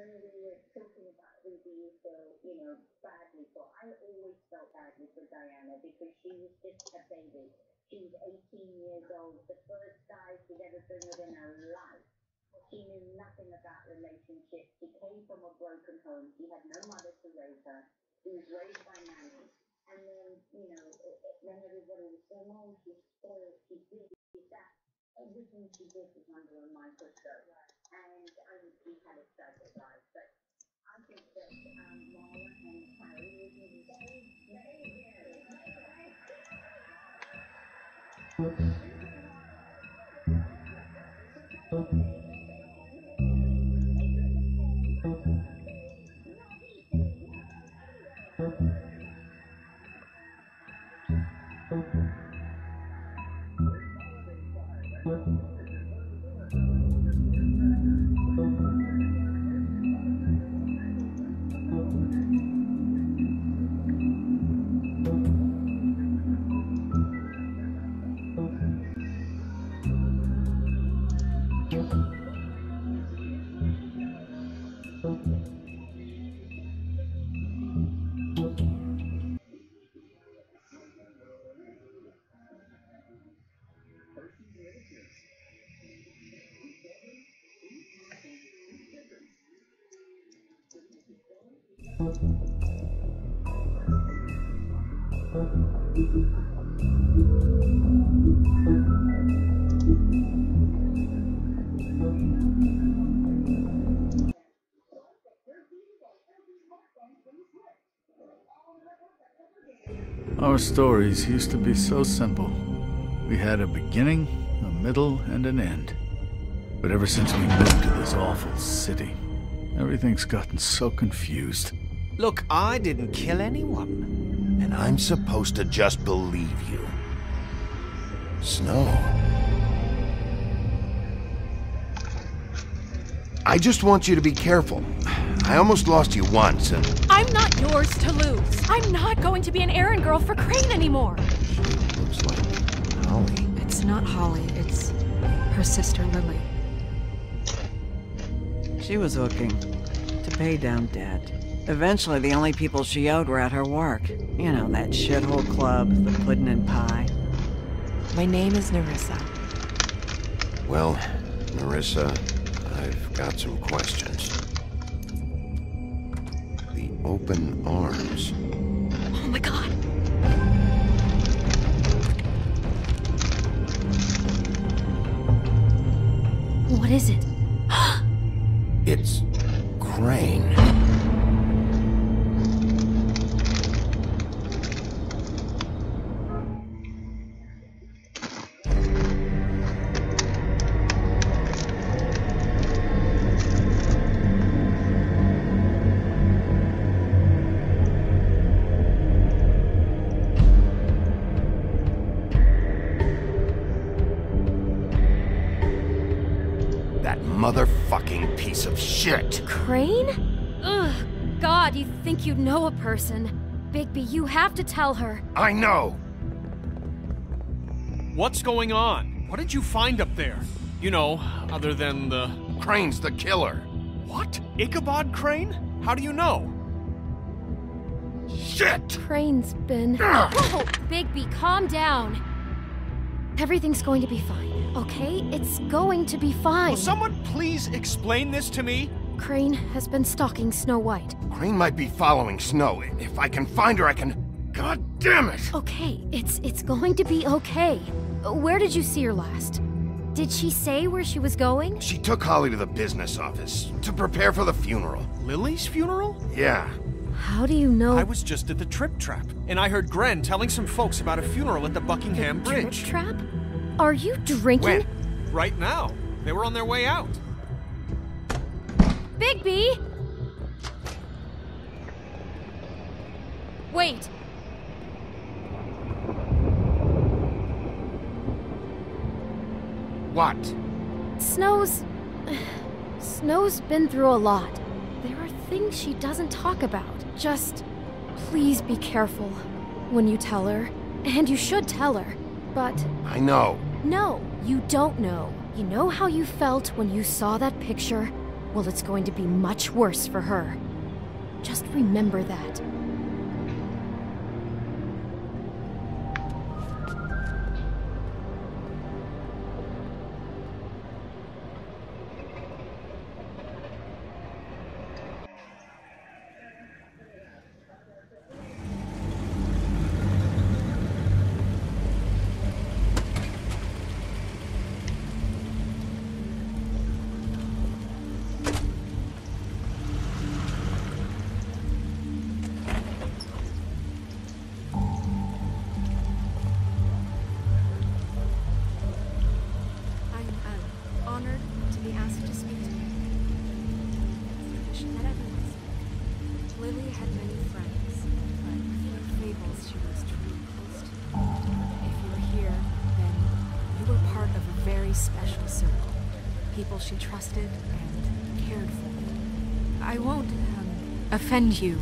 when we were talking about who do you feel, badly for, I always felt badly for Diana because she was just a baby. She was 18 years old, the first guy she'd ever been with in her life. She knew nothing about relationships. She came from a broken home. She had no mother to raise her. She was raised by nannies. And then, then everybody was saying, oh, she's spoiled, she's this, she's that. Everything she did was under a microscope. And she had a tragic life. But I think that Marla and Harry would be very, very, Our stories used to be so simple. We had a beginning, a middle, and an end. But ever since we moved to this awful city, everything's gotten so confused. Look, I didn't kill anyone. And I'm supposed to just believe you. Snow. I just want you to be careful. I almost lost you once, and... I'm not yours to lose. I'm not going to be an errand girl for Crane anymore. She looks like Holly. It's not Holly, it's her sister Lily. She was looking to pay down debt. Eventually, the only people she owed were at her work. You know, that shithole club, the pudding and pie. My name is Nerissa. Well, Nerissa, I've got some questions. The open arms. Oh my god! What is it? It's Crane. Motherfucking piece of shit! Crane? Ugh, God, you think you know a person. Bigby, you have to tell her. I know! What's going on? What did you find up there? You know, other than the... Crane's the killer. What? Ichabod Crane? How do you know? Shit! Crane's been... Oh, Bigby, calm down. Everything's going to be fine, okay? It's going to be fine. Will someone please explain this to me? Crane has been stalking Snow White. Crane might be following Snow. If I can find her, I can... God damn it! Okay, it's going to be okay. Where did you see her last? Did she say where she was going? She took Holly to the business office to prepare for the funeral. Lily's funeral? Yeah. How do you know? I was just at the Trip Trap, and I heard Gren telling some folks about a funeral at the Buckingham Bridge. Trip Trap? Are you drinking? When? Right now. They were on their way out. Bigby! Wait. What? Snow's been through a lot. There are things she doesn't talk about. Just please be careful when you tell her. And you should tell her. But... I know. No, you don't know. You know how you felt when you saw that picture? well, it's going to be much worse for her. Just remember that. Special circle. People she trusted and cared for. I won't offend you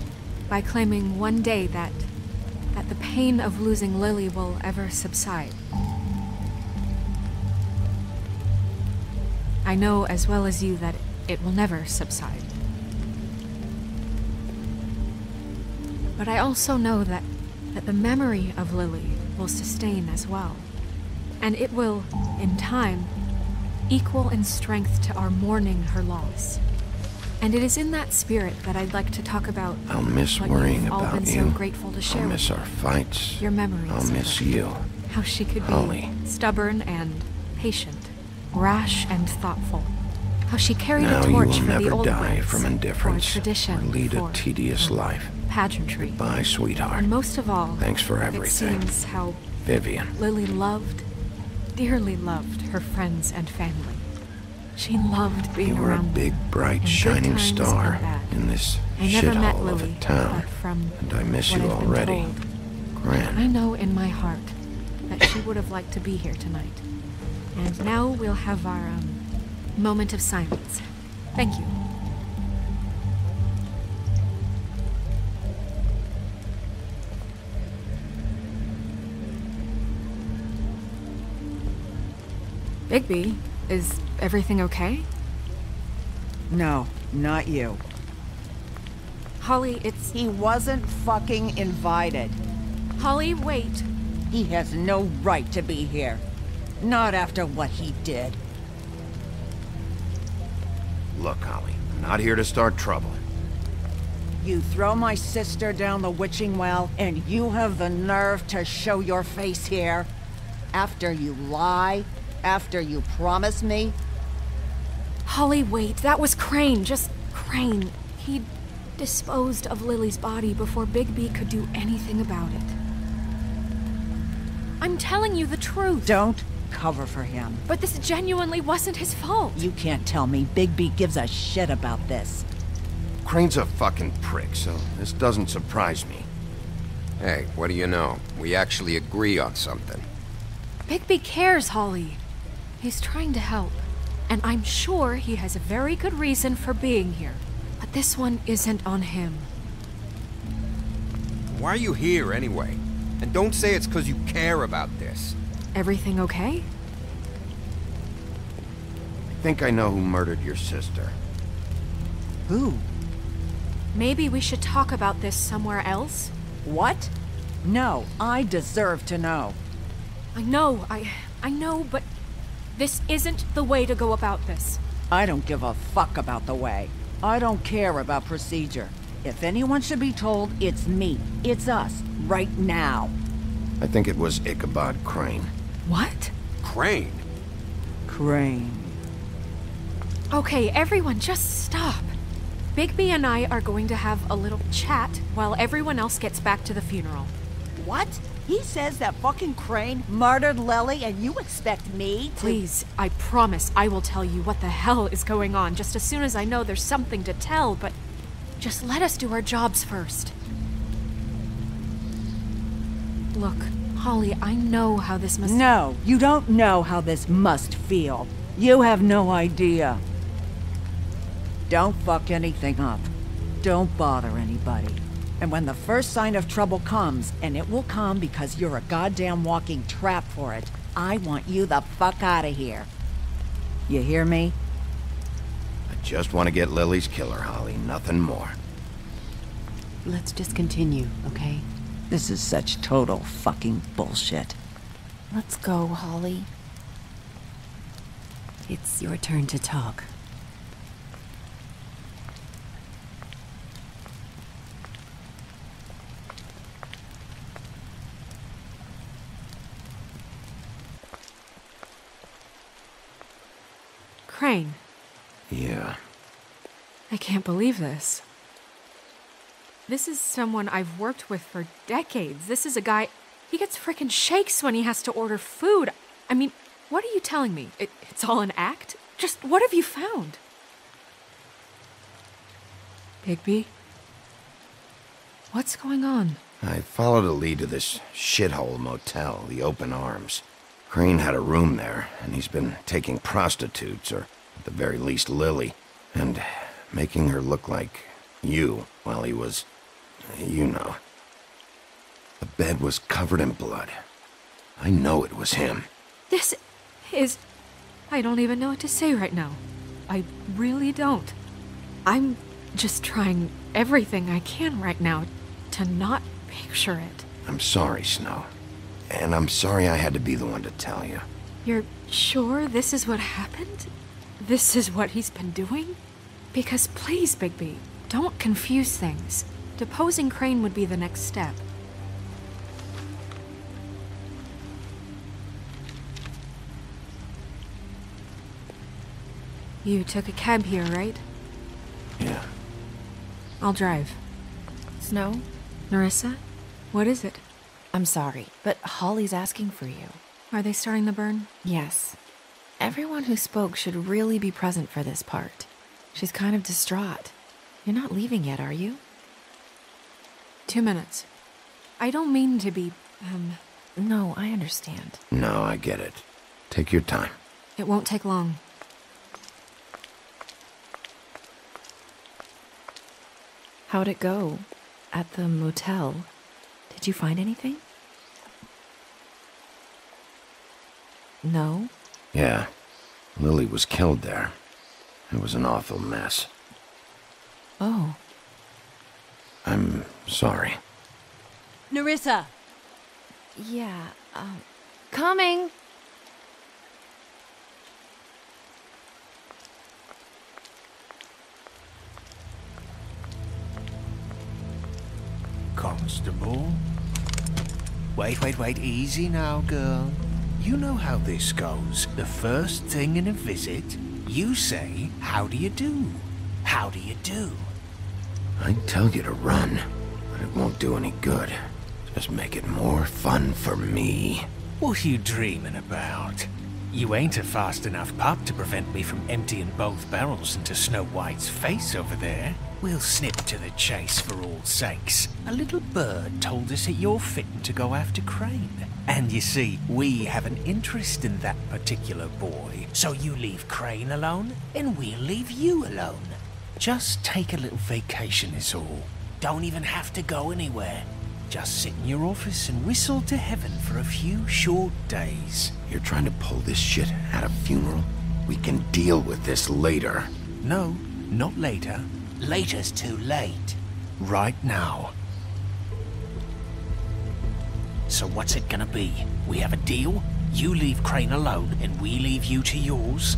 by claiming one day that the pain of losing Lily will ever subside. I know as well as you that it will never subside. But I also know that the memory of Lily will sustain as well. And it will, in time, equal in strength to our mourning her loss. And it is in that spirit that I'd like to talk about. I'll miss what worrying you've all about been you. so grateful to share I'll miss with our me. fights. Your memories. I'll of miss her. you. How she could be Holly. stubborn and patient, rash and thoughtful. How she carried Now a you torch will for the never old die ways, from for indifference tradition, or lead a for tedious life. pageantry. Bye, sweetheart. And most of all, Thanks for it everything. seems how Vivian. Lily loved, dearly loved her friends and family. She loved being You were a around big, them, bright, in good shining times star and bad. in this I never met shithole of Lily, a town. but from And I miss what you I've been already. told, I Gran. know in my heart that she would have liked to be here tonight. And now we'll have our moment of silence. Thank you. Bigby, is everything okay? No, not you. Holly, it's... He wasn't fucking invited. Holly, wait. He has no right to be here. Not after what he did. Look, Holly, I'm not here to start trouble. You throw my sister down the witching well, and you have the nerve to show your face here? After you lie? After you promise me? Holly, wait. That was Crane. Just Crane. He'd disposed of Lily's body before Bigby could do anything about it. I'm telling you the truth. Don't cover for him. But this genuinely wasn't his fault. You can't tell me Bigby gives a shit about this. Crane's a fucking prick, so this doesn't surprise me. Hey, what do you know? We actually agree on something. Bigby cares, Holly. He's trying to help. And I'm sure he has a very good reason for being here. But this one isn't on him. Why are you here, anyway? And don't say it's because you care about this. Everything okay? I think I know who murdered your sister. Who? Maybe we should talk about this somewhere else? What? No, I deserve to know. I know, but this isn't the way to go about this. I don't give a fuck about the way. I don't care about procedure. If anyone should be told, it's me. It's us. Right now. I think it was Ichabod Crane. What? Crane? Crane. Okay, everyone, just stop. Bigby and I are going to have a little chat while everyone else gets back to the funeral. What? He says that fucking Crane murdered Lily and you expect me to— Please, I promise I will tell you what the hell is going on just as soon as I know there's something to tell, but just let us do our jobs first. Look, Holly, I know how this must— No, you don't know how this must feel. You have no idea. Don't fuck anything up. Don't bother anybody. And when the first sign of trouble comes, and it will come because you're a goddamn walking trap for it, I want you the fuck out of here. You hear me? I just want to get Lily's killer, Holly. Nothing more. Let's just continue, okay? This is such total fucking bullshit. Let's go, Holly. It's your turn to talk. Crane. Yeah. I can't believe this. This is someone I've worked with for decades. This is a guy... He gets frickin' shakes when he has to order food. I mean, what are you telling me? It's all an act? Just what have you found? Bigby? What's going on? I followed a lead to this shithole motel, the Open Arms. Crane had a room there, and he's been taking prostitutes, or at the very least Lily, and making her look like you while he was... you know. The bed was covered in blood. I know it was him. This is... I don't even know what to say right now. I really don't. I'm just trying everything I can right now to not picture it. I'm sorry, Snow. And I'm sorry I had to be the one to tell you. You're sure this is what happened? This is what he's been doing? Because please, Bigby, don't confuse things. Deposing Crane would be the next step. You took a cab here, right? Yeah. I'll drive. Snow? Nerissa? What is it? I'm sorry, but Holly's asking for you. Are they starting the burn? Yes. Everyone who spoke should really be present for this part. She's kind of distraught. You're not leaving yet, are you? 2 minutes. I don't mean to be, No, I understand. No, I get it. Take your time. It won't take long. How'd it go? At the motel? Did you find anything? No? Yeah. Lily was killed there. It was an awful mess. Oh. I'm sorry. Nerissa! Yeah, coming! Constable? Wait, easy now, girl. You know how this goes. The first thing in a visit, you say, how do you do? How do you do? I'd tell you to run, but it won't do any good. Just make it more fun for me. What are you dreaming about? You ain't a fast enough pup to prevent me from emptying both barrels into Snow White's face over there. We'll snip to the chase for all sakes. A little bird told us that you're fitting to go after Crane. And you see, we have an interest in that particular boy. So you leave Crane alone, and we'll leave you alone. Just take a little vacation is all. Don't even have to go anywhere. Just sit in your office and whistle to heaven for a few short days. You're trying to pull this shit at a funeral? We can deal with this later. No, not later. Later's too late. Right now. So what's it gonna be? We have a deal? You leave Crane alone, and we leave you to yours?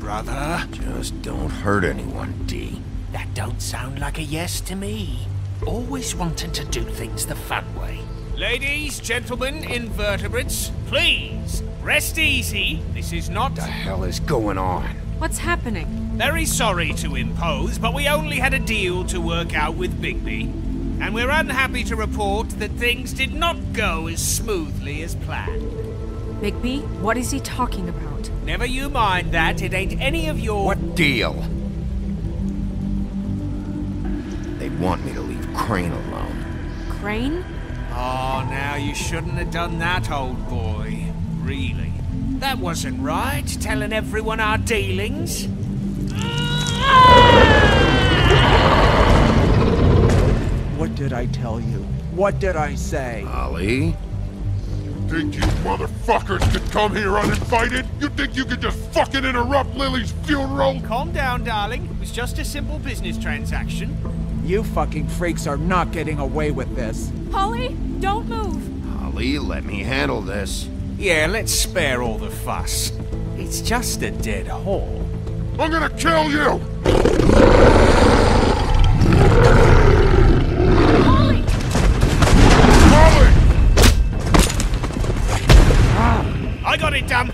Brother? Just don't hurt anyone, D. That don't sound like a yes to me. Always wanting to do things the fun way. Ladies, gentlemen, invertebrates, please, rest easy. This is not... What the hell is going on? What's happening? Very sorry to impose, but we only had a deal to work out with Bigby. And we're unhappy to report that things did not go as smoothly as planned. Bigby, what is he talking about? Never you mind that, it ain't any of your... What deal? They want me to leave Crane alone. Crane? Oh, now you shouldn't have done that, old boy. Really. That wasn't right, telling everyone our dealings. What did I tell you? What did I say? Holly? Think you motherfuckers could come here uninvited? You think you could just fucking interrupt Lily's funeral? Calm down, darling. It was just a simple business transaction. You fucking freaks are not getting away with this. Holly, don't move. Holly, let me handle this. Yeah, let's spare all the fuss. It's just a dead whore. I'm gonna kill you! Holly! Holly! I got it done.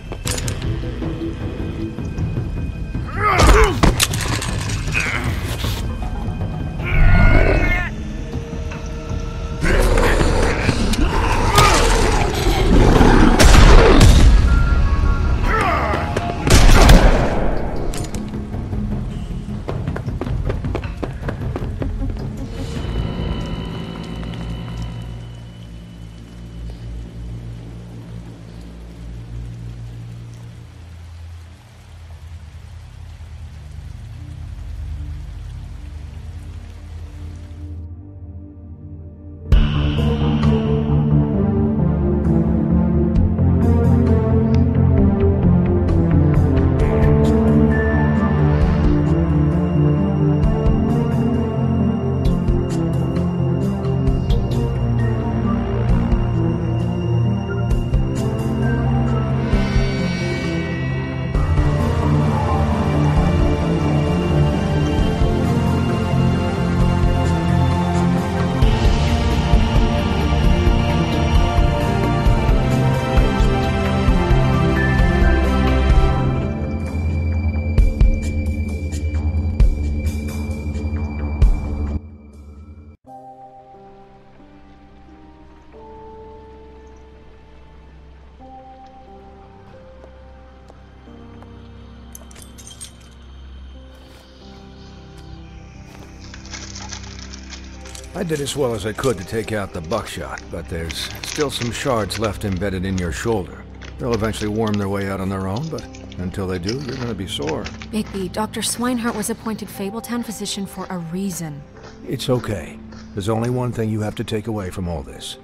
I did as well as I could to take out the buckshot, but there's still some shards left embedded in your shoulder. They'll eventually worm their way out on their own, but until they do, you're gonna be sore. Bigby, Dr. Swinehart was appointed Fabletown physician for a reason. It's okay. There's only one thing you have to take away from all this.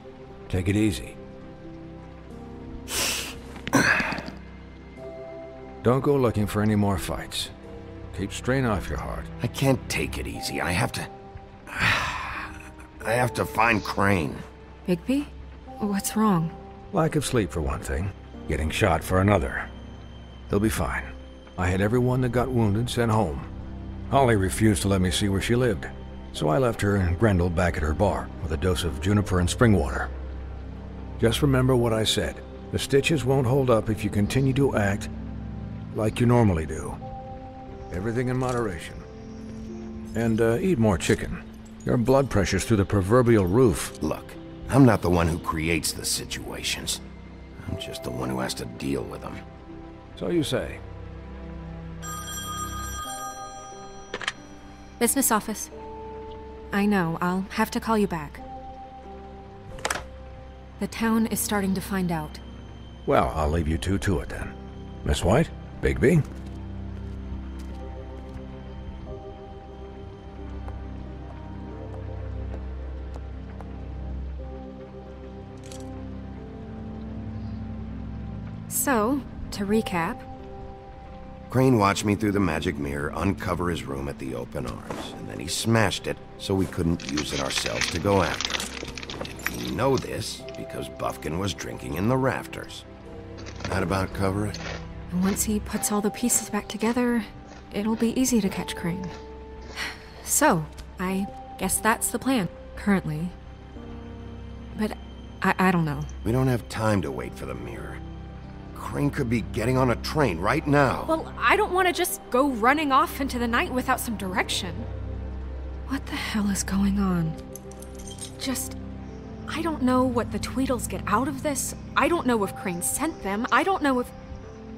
Take it easy. Don't go looking for any more fights. Keep strain off your heart. I can't take it easy. I have to find Crane. Bigby? What's wrong? Lack of sleep for one thing. Getting shot for another. They'll be fine. I had everyone that got wounded sent home. Holly refused to let me see where she lived, so I left her and Grendel back at her bar with a dose of juniper and spring water. Just remember what I said. The stitches won't hold up if you continue to act like you normally do. Everything in moderation. And eat more chicken. Your blood pressure's through the proverbial roof. Look, I'm not the one who creates the situations. I'm just the one who has to deal with them. So you say. Business office. I know, I'll have to call you back. The town is starting to find out. Well, I'll leave you two to it then. Miss White? Bigby? So, to recap... Crane watched me through the magic mirror uncover his room at the Open Arms, and then he smashed it so we couldn't use it ourselves to go after him. We know this because Bufkin was drinking in the rafters. That about cover it? And once he puts all the pieces back together, it'll be easy to catch Crane. So, I guess that's the plan, currently. But I don't know. We don't have time to wait for the mirror. Crane could be getting on a train right now. Well, I don't want to just go running off into the night without some direction. What the hell is going on? I don't know what the Tweedles get out of this. I don't know if Crane sent them. I don't know if...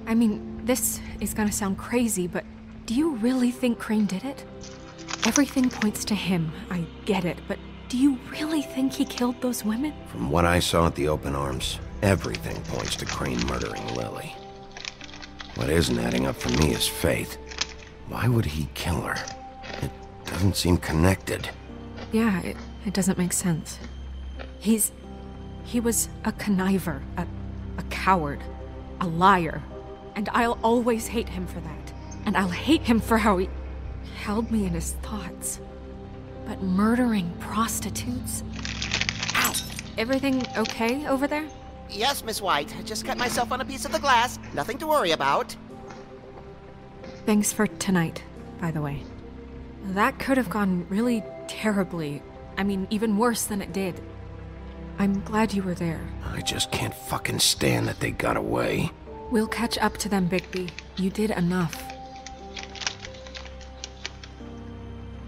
I mean, this is gonna sound crazy, but do you really think Crane did it? Everything points to him, I get it, but do you really think he killed those women? From what I saw at the Open Arms, everything points to Crane murdering Lily. What isn't adding up for me is Faith. Why would he kill her? It doesn't seem connected. Yeah, it doesn't make sense. He was a conniver, a coward, a liar, and I'll always hate him for that. And I'll hate him for how he held me in his thoughts. But murdering prostitutes? Ow! Everything okay over there? Yes, Miss White. I just cut myself on a piece of the glass. Nothing to worry about. Thanks for tonight, by the way. That could have gone really terribly. I mean, even worse than it did. I'm glad you were there. I just can't fucking stand that they got away. We'll catch up to them, Bigby. You did enough.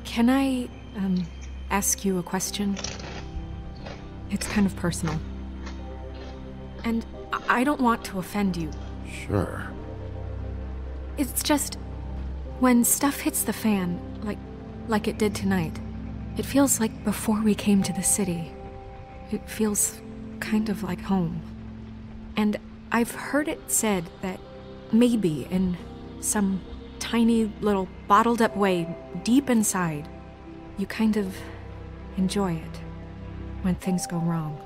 Can I, ask you a question? It's kind of personal. And I don't want to offend you. Sure. It's just, when stuff hits the fan, like it did tonight, it feels like before we came to the city. It feels kind of like home. And I've heard it said that maybe in some tiny little bottled up way deep inside, you kind of enjoy it when things go wrong.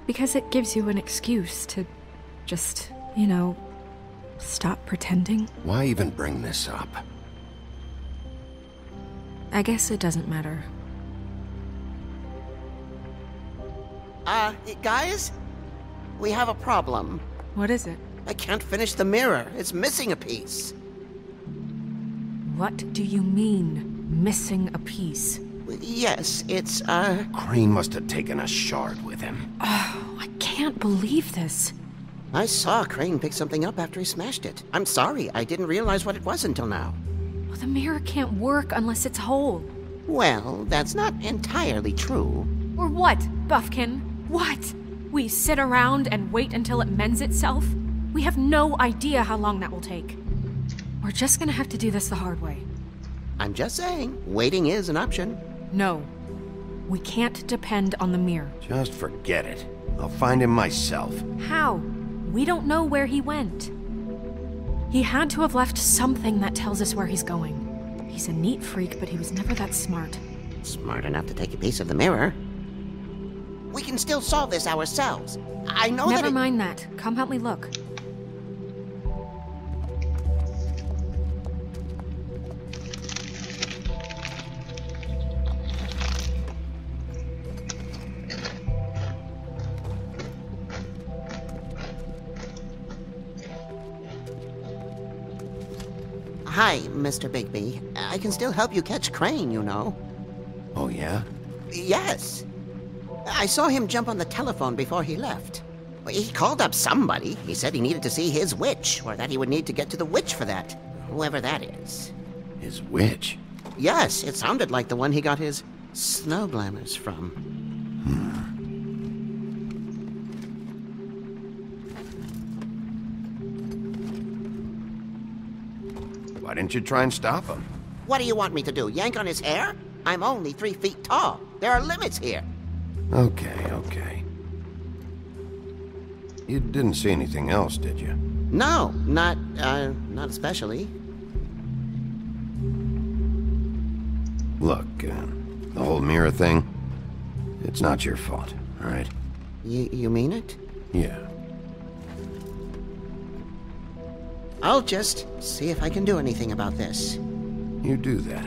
Because it gives you an excuse to just, stop pretending. Why even bring this up? I guess it doesn't matter. Guys? We have a problem. What is it? I can't finish the mirror. It's missing a piece. What do you mean, missing a piece? Yes, it's, Crane must have taken a shard with him. Oh, I can't believe this. I saw Crane pick something up after he smashed it. I'm sorry, I didn't realize what it was until now. Well, the mirror can't work unless it's whole. Well, that's not entirely true. Or what, Buffkin? What? We sit around and wait until it mends itself? We have no idea how long that will take. We're just gonna have to do this the hard way. I'm just saying, waiting is an option. No. We can't depend on the mirror. Just forget it. I'll find him myself. How? We don't know where he went. He had to have left something that tells us where he's going. He's a neat freak, but he was never that smart. Smart enough to take a piece of the mirror. We can still solve this ourselves. I know Never mind that. Come help me look. Hi, Mr. Bigby. I can still help you catch Crane, you know. Oh, yeah? Yes. I saw him jump on the telephone before he left. He called up somebody. He said he needed to see his witch, or that he would need to get to the witch for that. Whoever that is. His witch? Yes, it sounded like the one he got his snow glamours from. Why didn't you try and stop him? What do you want me to do, yank on his hair? I'm only 3 feet tall. There are limits here. Okay. You didn't see anything else, did you? No, not especially. Look, the whole mirror thing, it's not your fault, all right? You mean it? Yeah. I'll just see if I can do anything about this. You do that.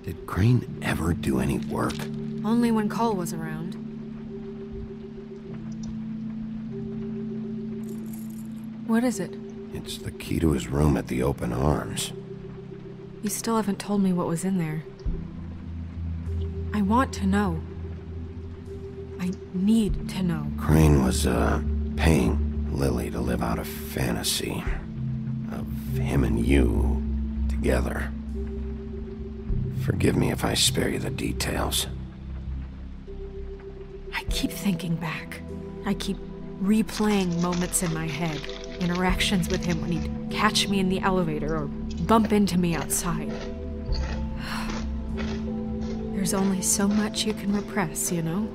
Did Crane ever do any work? Only when Cole was around. What is it? It's the key to his room at the Open Arms. You still haven't told me what was in there. I want to know. I need to know. Crane was, paying Lily to live out a fantasy of him and you together. Forgive me if I spare you the details. I keep thinking back. I keep replaying moments in my head. Interactions with him when he'd catch me in the elevator or bump into me outside. There's only so much you can repress, you know?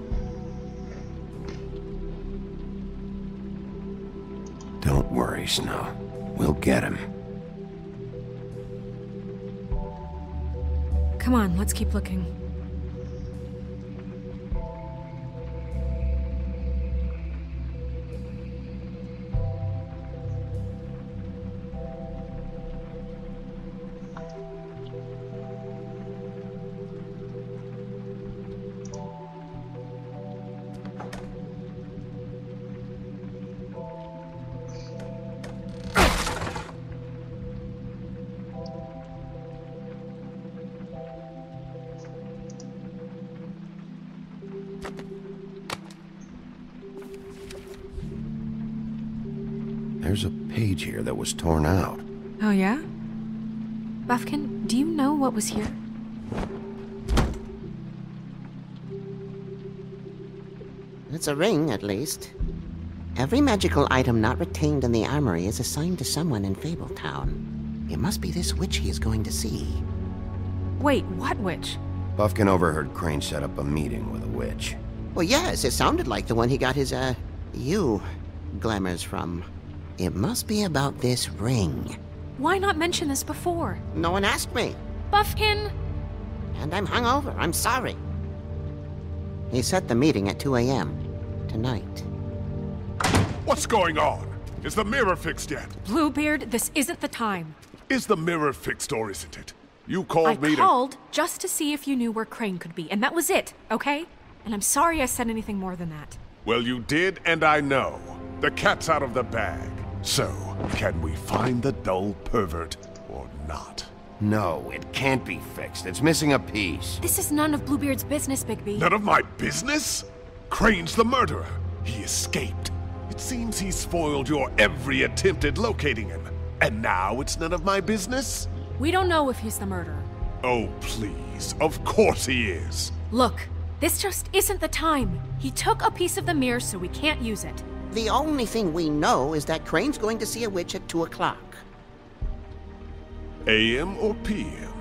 Don't worry, Snow. We'll get him. Come on, let's keep looking. There's a page here that was torn out. Oh yeah? Buffkin, do you know what was here? It's a ring, at least. Every magical item not retained in the armory is assigned to someone in Fabletown. It must be this witch he is going to see. Wait, what witch? Buffkin overheard Crane set up a meeting with a witch. Well, yes, it sounded like the one he got his, glamours from. It must be about this ring. Why not mention this before? No one asked me. Buffkin! And I'm hungover, I'm sorry. He set the meeting at 2 a.m. tonight. What's going on? Is the mirror fixed yet? Bluebeard, this isn't the time. Is the mirror fixed or isn't it? You called me I called just to see if you knew where Crane could be, and that was it, okay? And I'm sorry I said anything more than that. Well, you did, and I know. The cat's out of the bag. So, can we find the dull pervert or not? No, it can't be fixed. It's missing a piece. This is none of Bluebeard's business, Bigby. None of my business? Crane's the murderer. He escaped. It seems he spoiled your every attempt at locating him. And now it's none of my business? We don't know if he's the murderer. Oh, please. Of course he is. Look, this just isn't the time. He took a piece of the mirror, so we can't use it. The only thing we know is that Crane's going to see a witch at 2 o'clock. AM or PM?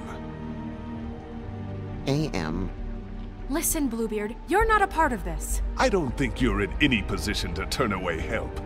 AM. Listen, Bluebeard, you're not a part of this. I don't think you're in any position to turn away help.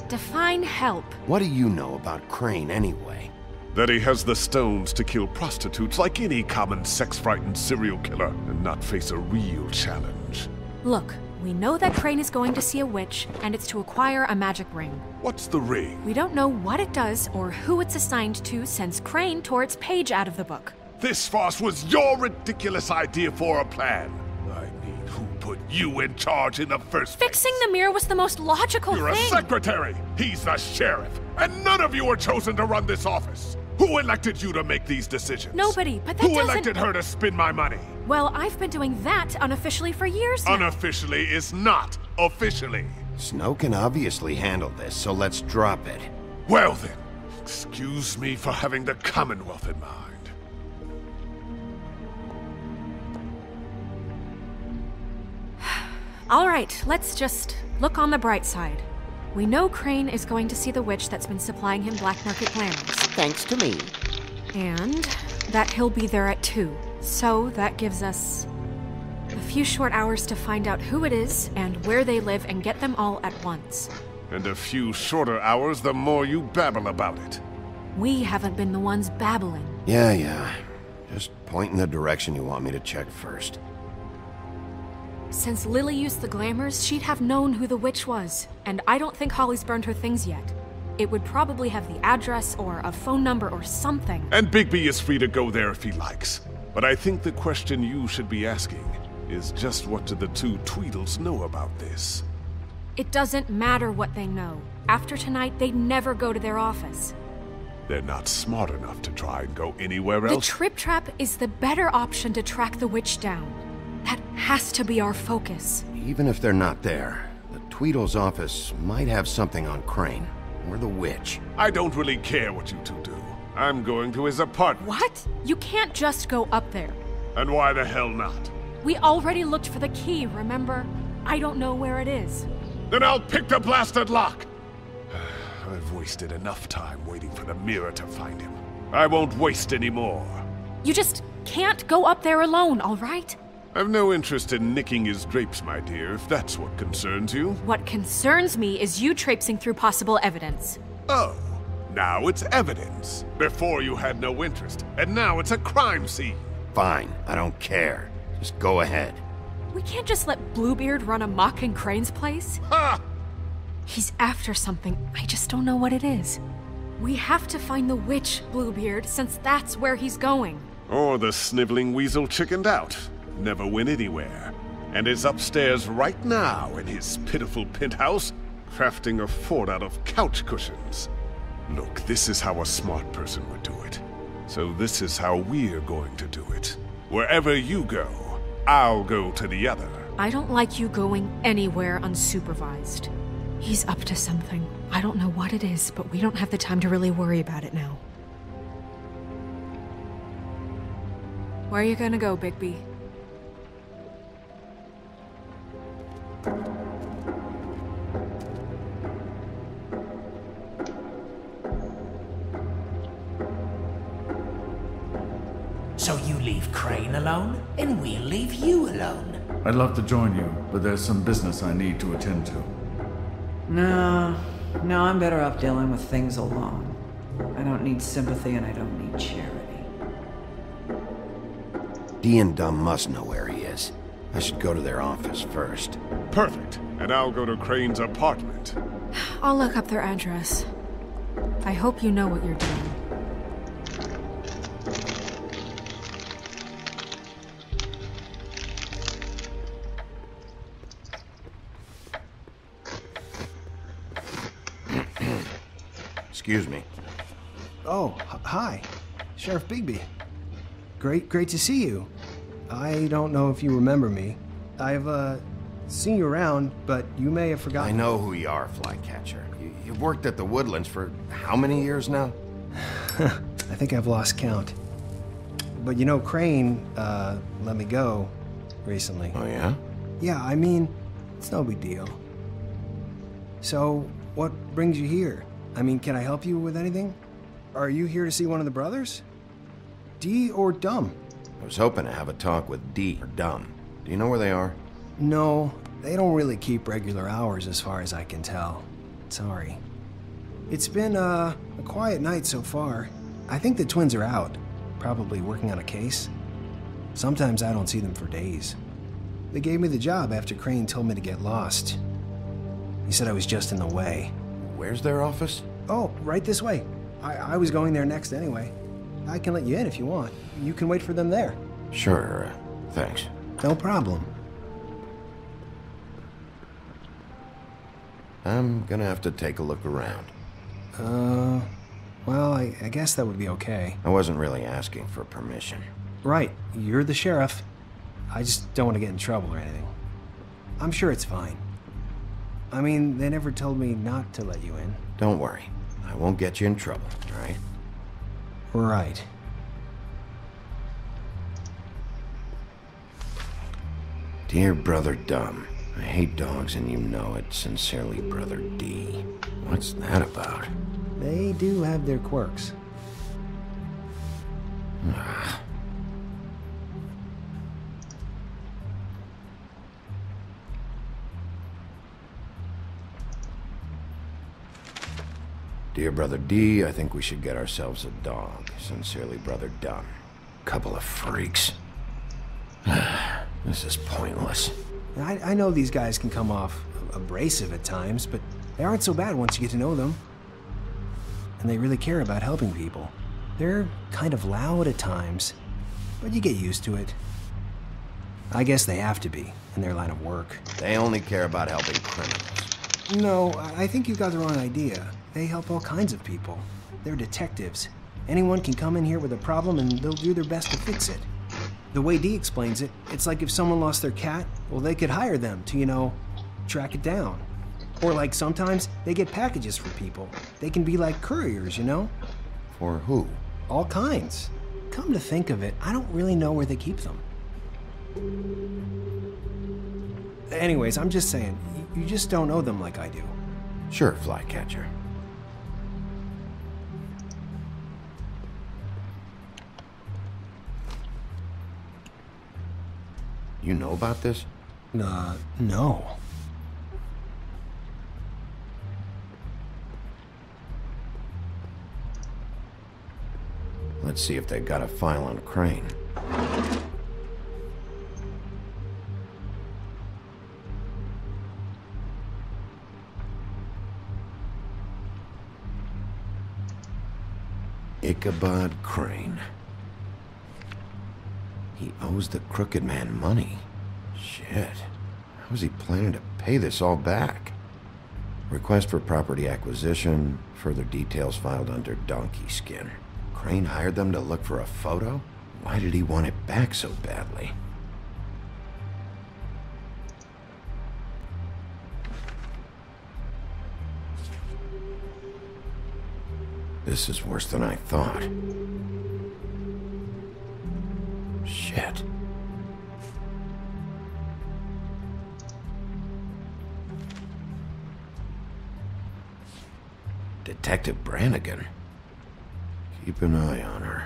Define help. What do you know about Crane anyway? That he has the stones to kill prostitutes like any common sex-frightened serial killer and not face a real challenge. Look, we know that Crane is going to see a witch, and it's to acquire a magic ring. What's the ring? We don't know what it does or who it's assigned to since Crane tore its page out of the book. This farce was your ridiculous idea for a plan. I mean, who put you in charge in the first place? Fixing the mirror was the most logical You're thing. a secretary! He's the sheriff! And none of you were chosen to run this office! Who elected you to make these decisions? Nobody, but that Who doesn't... elected her to spend my money? Well, I've been doing that unofficially for years now. Unofficially is not officially. Snow can obviously handle this, so let's drop it. Well then, excuse me for having the Commonwealth in mind. All right, let's just look on the bright side. We know Crane is going to see the witch that's been supplying him black market glamours. Thanks to me. And that he'll be there at 2. So that gives us a few short hours to find out who it is and where they live and get them all at once. And a few shorter hours the more you babble about it. We haven't been the ones babbling. Yeah. Just point in the direction you want me to check first. Since Lily used the glamours, she'd have known who the witch was. And I don't think Holly's burned her things yet. It would probably have the address or a phone number or something. And Bigby is free to go there if he likes. But I think the question you should be asking is just what do the two Tweedles know about this? It doesn't matter what they know. After tonight, they'd never go to their office. They're not smart enough to try and go anywhere The else. Trip Trap is the better option to track the witch down. That has to be our focus. Even if they're not there, the Tweedle's office might have something on Crane, or the witch. I don't really care what you two do. I'm going to his apartment. What? You can't just go up there. And why the hell not? We already looked for the key, remember? I don't know where it is. Then I'll pick the blasted lock! I've wasted enough time waiting for the mirror to find him. I won't waste any more. You just can't go up there alone, all right? I've no interest in nicking his drapes, my dear, if that's what concerns you. What concerns me is you traipsing through possible evidence. Oh, now it's evidence. Before you had no interest, and now it's a crime scene. Fine, I don't care. Just go ahead. We can't just let Bluebeard run amok in Crane's place. Ha! He's after something, I just don't know what it is. We have to find the witch, Bluebeard, since that's where he's going. Or the sniveling weasel chickened out. Never went anywhere. And is upstairs right now in his pitiful penthouse, crafting a fort out of couch cushions. Look, this is how a smart person would do it. So this is how we're going to do it. Wherever you go, I'll go to the other. I don't like you going anywhere unsupervised. He's up to something. I don't know what it is, but we don't have the time to really worry about it now. Where are you gonna go, Bigby? So you leave Crane alone, and we'll leave you alone. I'd love to join you, but there's some business I need to attend to. No, I'm better off dealing with things alone. I don't need sympathy and I don't need charity. Dee and Dumb must know where he is. I should go to their office first. Perfect. And I'll go to Crane's apartment. I'll look up their address. I hope you know what you're doing. Excuse me. Oh, hi. Sheriff Bigby. Great to see you. I don't know if you remember me. I've, seen you around, but you may have forgotten. I know who you are, Flycatcher. You've worked at the Woodlands for how many years now? I think I've lost count. But you know, Crane, let me go recently. Oh, yeah? Yeah, I mean, it's no big deal. So, what brings you here? I mean, can I help you with anything? Are you here to see one of the brothers? Dee or Dumb? I was hoping to have a talk with Dee or Dumb. Do you know where they are? No, they don't really keep regular hours as far as I can tell. Sorry. It's been, a quiet night so far. I think the twins are out, probably working on a case. Sometimes I don't see them for days. They gave me the job after Crane told me to get lost. He said I was just in the way. Where's their office? Oh, right this way. I was going there next anyway. I can let you in if you want. You can wait for them there. Sure, thanks. No problem. I'm gonna have to take a look around. Well, I guess that would be okay. I wasn't really asking for permission. Right, you're the sheriff. I just don't want to get in trouble or anything. I'm sure it's fine. I mean, they never told me not to let you in. Don't worry. I won't get you in trouble, all right? Right. Dear Brother Dumb, I hate dogs and you know it. Sincerely, Brother D. What's that about? They do have their quirks. Dear Brother D, I think we should get ourselves a dog. Sincerely, Brother Dumb. Couple of freaks. This is pointless. I know these guys can come off abrasive at times, but they aren't so bad once you get to know them. And they really care about helping people. They're kind of loud at times, but you get used to it. I guess they have to be, in their line of work. They only care about helping criminals. No, I think you got the wrong idea. They help all kinds of people. they're detectives. Anyone can come in here with a problem and they'll do their best to fix it. The way Dee explains it, it's like if someone lost their cat, well, they could hire them to, you know, track it down. Or like sometimes they get packages for people. They can be like couriers, you know? For who? All kinds. Come to think of it, I don't really know where they keep them. Anyways, I'm just saying, you just don't know them like I do. Sure, Flycatcher. You know about this? No. Let's see if they got a file on Crane. Ichabod Crane. He owes the Crooked Man money. Shit. How is he planning to pay this all back? Request for property acquisition. Further details filed under Donkey Skin. Crane hired them to look for a photo? Why did he want it back so badly? This is worse than I thought. Shit. Detective Brannigan. Keep an eye on her.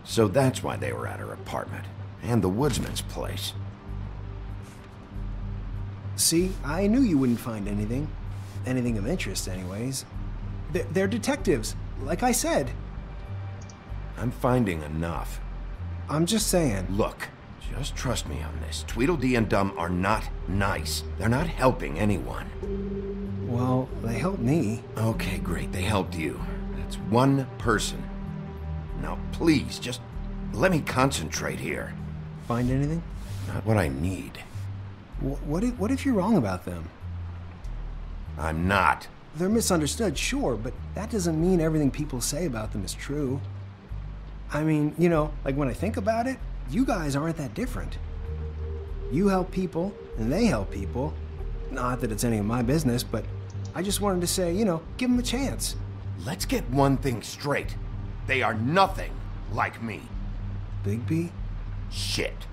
So that's why they were at her apartment. And the woodsman's place. See, I knew you wouldn't find anything. Anything of interest, anyways. They're detectives, like I said. I'm finding enough. I'm just saying. Look, just trust me on this. Tweedledee and Dum are not nice. They're not helping anyone. Well, they helped me. Okay, great. They helped you. That's one person. Now, please, just let me concentrate here. Find anything? Not what I need. What if you're wrong about them? I'm not. They're misunderstood, sure, but that doesn't mean everything people say about them is true. I mean, you know, like when I think about it, you guys aren't that different. You help people, and they help people. Not that it's any of my business, but I just wanted to say, you know, give them a chance. Let's get one thing straight. They are nothing like me. Bigby? Shit.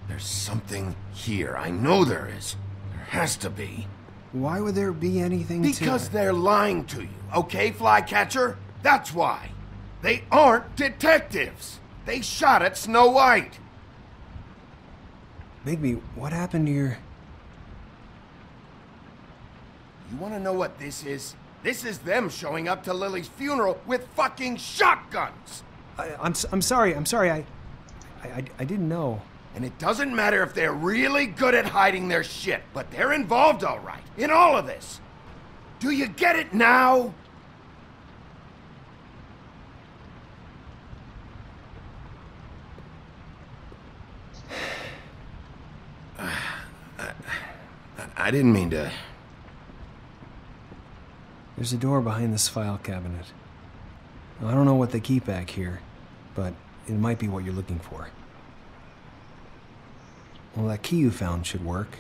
There's something here. I know there is. There has to be. Why would there be anything Because they're lying to you, okay, Flycatcher? That's why. They aren't detectives. They shot at Snow White. Bigby, what happened to your... You want to know what this is? This is them showing up to Lily's funeral with fucking shotguns! I'm sorry. I didn't know. And it doesn't matter if they're really good at hiding their shit, but they're involved all right, in all of this. Do you get it now? I didn't mean to... There's a door behind this file cabinet. I don't know what they keep back here, but it might be what you're looking for. Well, that key you found should work.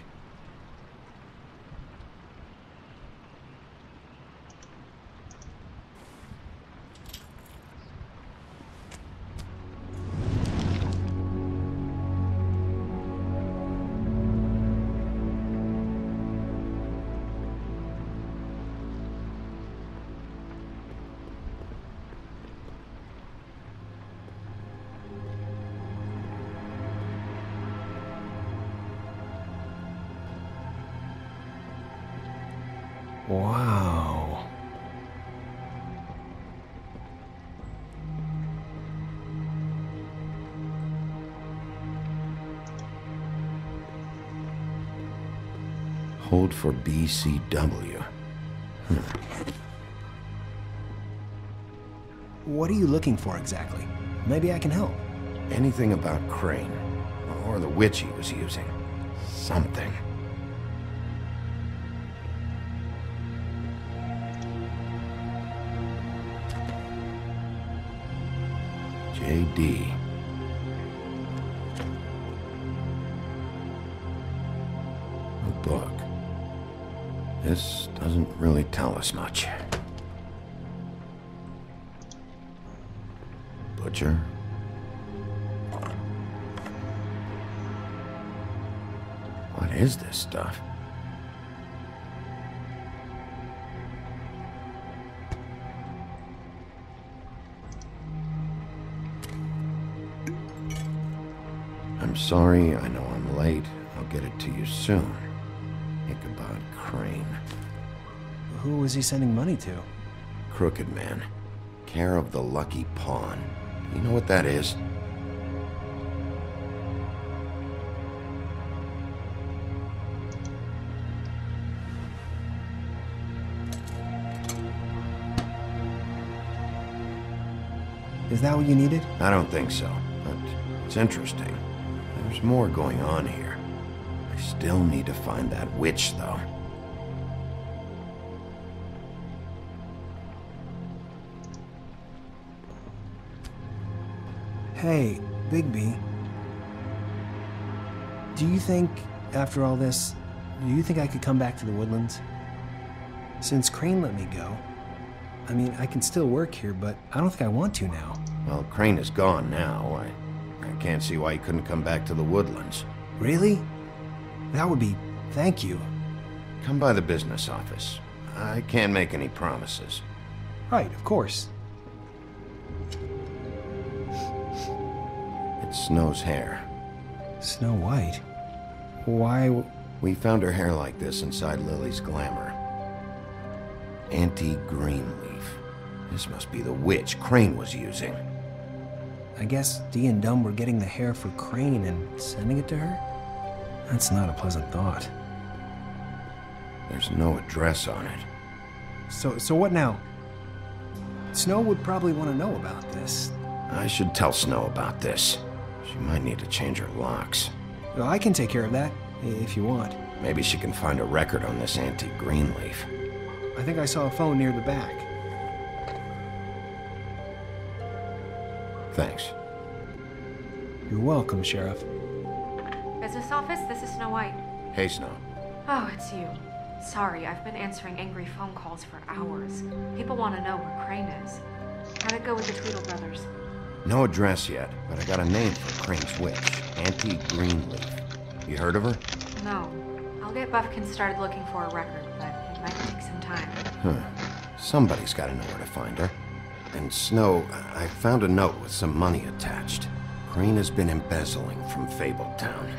Wow. Hold for BCW. What are you looking for exactly? Maybe I can help. Anything about Crane, or the witch he was using. Something. JD. A book. This doesn't really tell us much. Butcher. What is this stuff? I'm sorry, I know I'm late. I'll get it to you soon. Ichabod Crane. Who was he sending money to? Crooked Man. Care of the Lucky Pawn. You know what that is? Is that what you needed? I don't think so, but it's interesting. There's more going on here. I still need to find that witch, though. Hey, Bigby. Do you think, after all this, do you think I could come back to the Woodlands? Since Crane let me go, I mean, I can still work here, but I don't think I want to now. Well, Crane is gone now. I can't see why he couldn't come back to the Woodlands. Really? That would be... thank you. Come by the business office. I can't make any promises. Right, of course. It's Snow's hair. Snow White? Why... We found her hair like this inside Lily's glamour. Auntie Greenleaf. This must be the witch Crane was using. I guess Dee and Dumb were getting the hair for Crane and sending it to her? That's not a pleasant thought. There's no address on it. So what now? Snow would probably want to know about this. I should tell Snow about this. She might need to change her locks. Well, I can take care of that, if you want. Maybe she can find a record on this Auntie Greenleaf. I think I saw a phone near the back. Thanks. You're welcome, Sheriff. Business office, this is Snow White. Hey, Snow. Oh, it's you. Sorry, I've been answering angry phone calls for hours. People want to know where Crane is. How'd it go with the Tweedle brothers? No address yet, but I got a name for Crane's witch. Auntie Greenleaf. You heard of her? No. I'll get Buffkin started looking for a record, but it might take some time. Somebody's got to know where to find her. And Snow, I found a note with some money attached. Crane has been embezzling from Fabletown.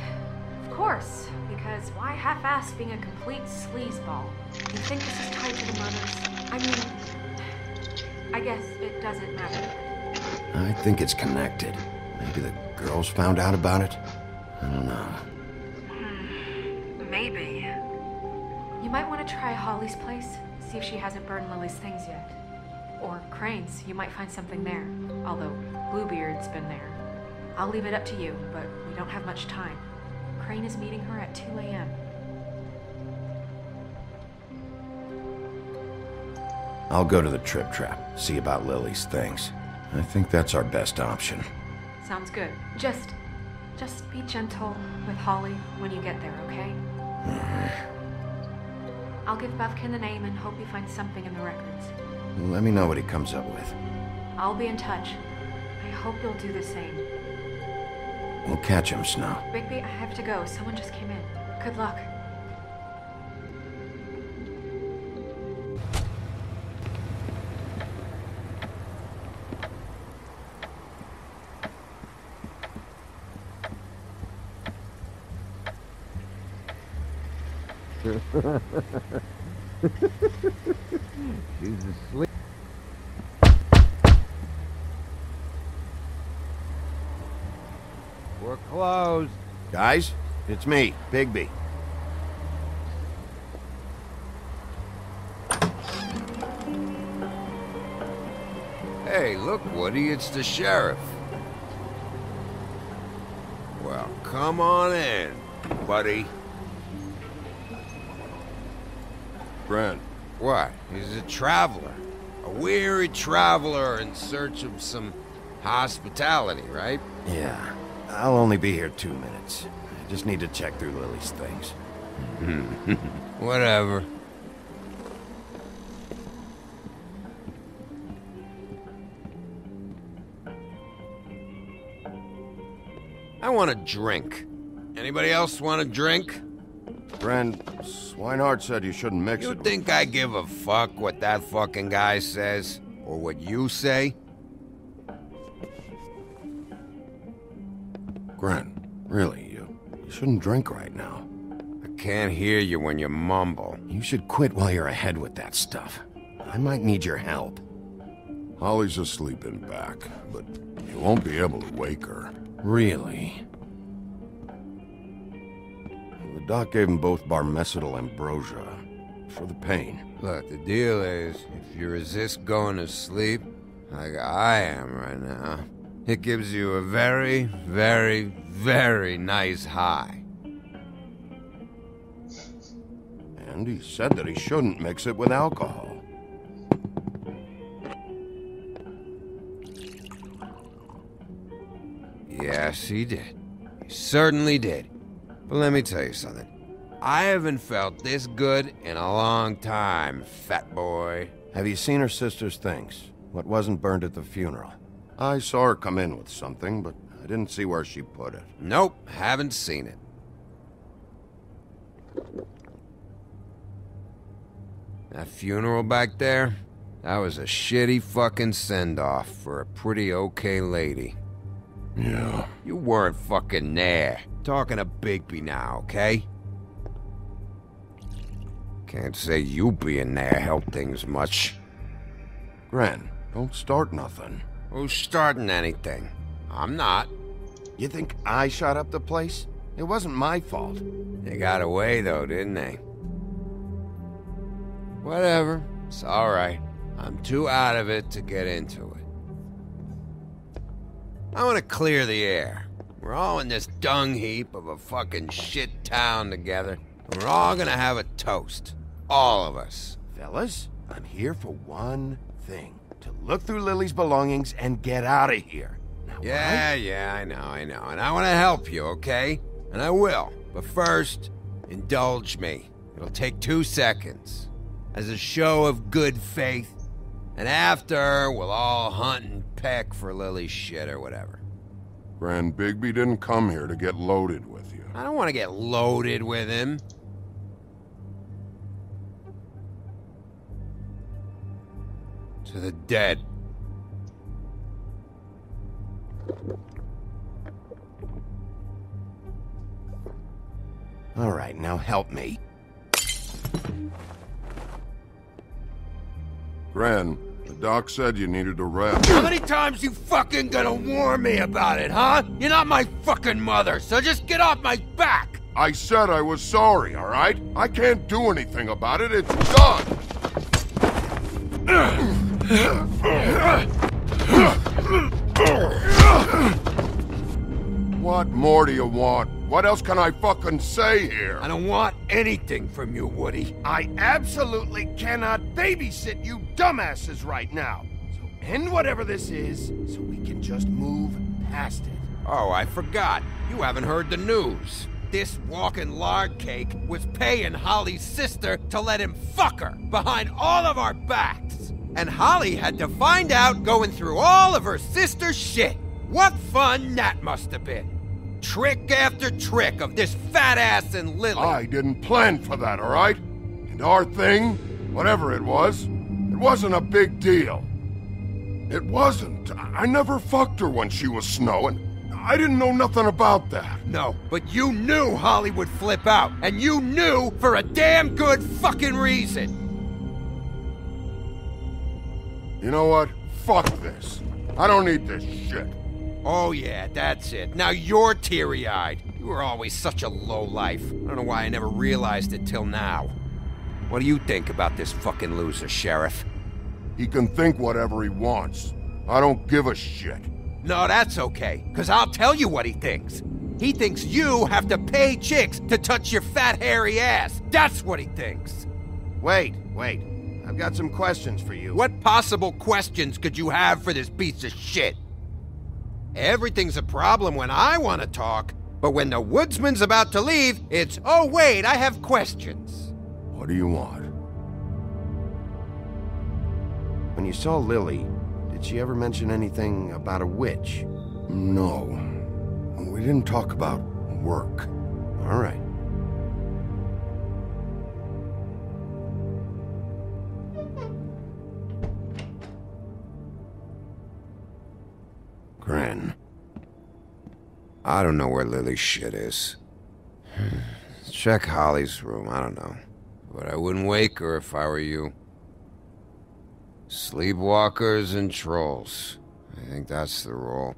Of course, because why half-ass being a complete sleazeball? You think this is tied to the murders? I mean, I guess it doesn't matter. I think it's connected. Maybe the girls found out about it? I don't know. Maybe. You might want to try Holly's place, see if she hasn't burned Lily's things yet. Or Crane's, you might find something there. Although Bluebeard's been there. I'll leave it up to you, but we don't have much time. Crane is meeting her at 2 a.m. I'll go to the Trip Trap, see about Lily's things. I think that's our best option. Sounds good. Just be gentle with Holly when you get there, okay? I'll give Buffkin the name and hope he finds something in the records. Let me know what he comes up with. I'll be in touch. I hope you'll do the same. We'll catch him, Snow. Bigby, I have to go. Someone just came in. Good luck. She's asleep. We're closed. Guys, it's me, Bigby. Hey, look, Woody, it's the sheriff. Well, come on in, buddy. Brent. What? He's a traveler. A weary traveler in search of some hospitality, right? Yeah. I'll only be here 2 minutes. I just need to check through Lily's things. Whatever. I want a drink. Anybody else want a drink? Friend, Swinehart said you shouldn't mix it. You think I give a fuck what that fucking guy says? Or what you say? Gren, really, you shouldn't drink right now. I can't hear you when you mumble. You should quit while you're ahead with that stuff. I might need your help. Holly's asleep in back, but you won't be able to wake her. Really? The doc gave them both Barmecidal ambrosia for the pain. Look, the deal is, if you resist going to sleep, like I am right now, it gives you a very, very, very nice high. And he said that he shouldn't mix it with alcohol. Yes, he did. He certainly did. But let me tell you something. I haven't felt this good in a long time, fat boy. Have you seen her sister's things? What wasn't burned at the funeral? I saw her come in with something, but I didn't see where she put it. Nope, haven't seen it. That funeral back there? That was a shitty fucking send-off for a pretty okay lady. Yeah. You weren't fucking there. Talking to Bigby now, okay? Can't say you being there helped things much. Gren, don't start nothing. Who's starting anything? I'm not. You think I shot up the place? It wasn't my fault. They got away though, didn't they? Whatever. It's alright. I'm too out of it to get into it. I want to clear the air. We're all in this dung heap of a fucking shit town together, and we're all gonna have a toast. All of us. Fellas, I'm here for one thing. To look through Lily's belongings and get out of here. Now, Yeah, I know. And I want to help you, okay? And I will. But first, indulge me. It'll take 2 seconds. As a show of good faith. And after, we'll all hunt and peck for Lily's shit or whatever. Grand Bigby didn't come here to get loaded with you. I don't want to get loaded with him. To the dead. All right, now help me. Gran, the doc said you needed a rest. How many times you fucking gonna warn me about it, huh? You're not my fucking mother, so just get off my back! I said I was sorry, all right? I can't do anything about it. It's done! What more do you want? What else can I fucking say here? I don't want anything from you, Woody. I absolutely cannot babysit you dumbasses right now. So end whatever this is, so we can just move past it. Oh, I forgot. You haven't heard the news. This walking lard cake was paying Holly's sister to let him fuck her behind all of our backs. And Holly had to find out going through all of her sister's shit. What fun that must have been. Trick after trick of this fat ass and Lily. I didn't plan for that, all right? And our thing, whatever it wasn't a big deal. It wasn't. I never fucked her when she was snowing. I didn't know nothing about that. No, but you knew Holly would flip out. And you knew for a damn good fucking reason. You know what? Fuck this. I don't need this shit. Oh yeah, that's it. Now you're teary-eyed. You were always such a lowlife. I don't know why I never realized it till now. What do you think about this fucking loser, Sheriff? He can think whatever he wants. I don't give a shit. No, that's okay, because I'll tell you what he thinks. He thinks you have to pay chicks to touch your fat, hairy ass. That's what he thinks. Wait. I've got some questions for you. What possible questions could you have for this piece of shit? Everything's a problem when I want to talk, but when the woodsman's about to leave, it's, oh wait, I have questions. What do you want? When you saw Lily, did she ever mention anything about a witch? No. We didn't talk about work. All right. Gren. I don't know where Lily's shit is. Check Holly's room, I don't know. But I wouldn't wake her if I were you. Sleepwalkers and trolls. I think that's the rule.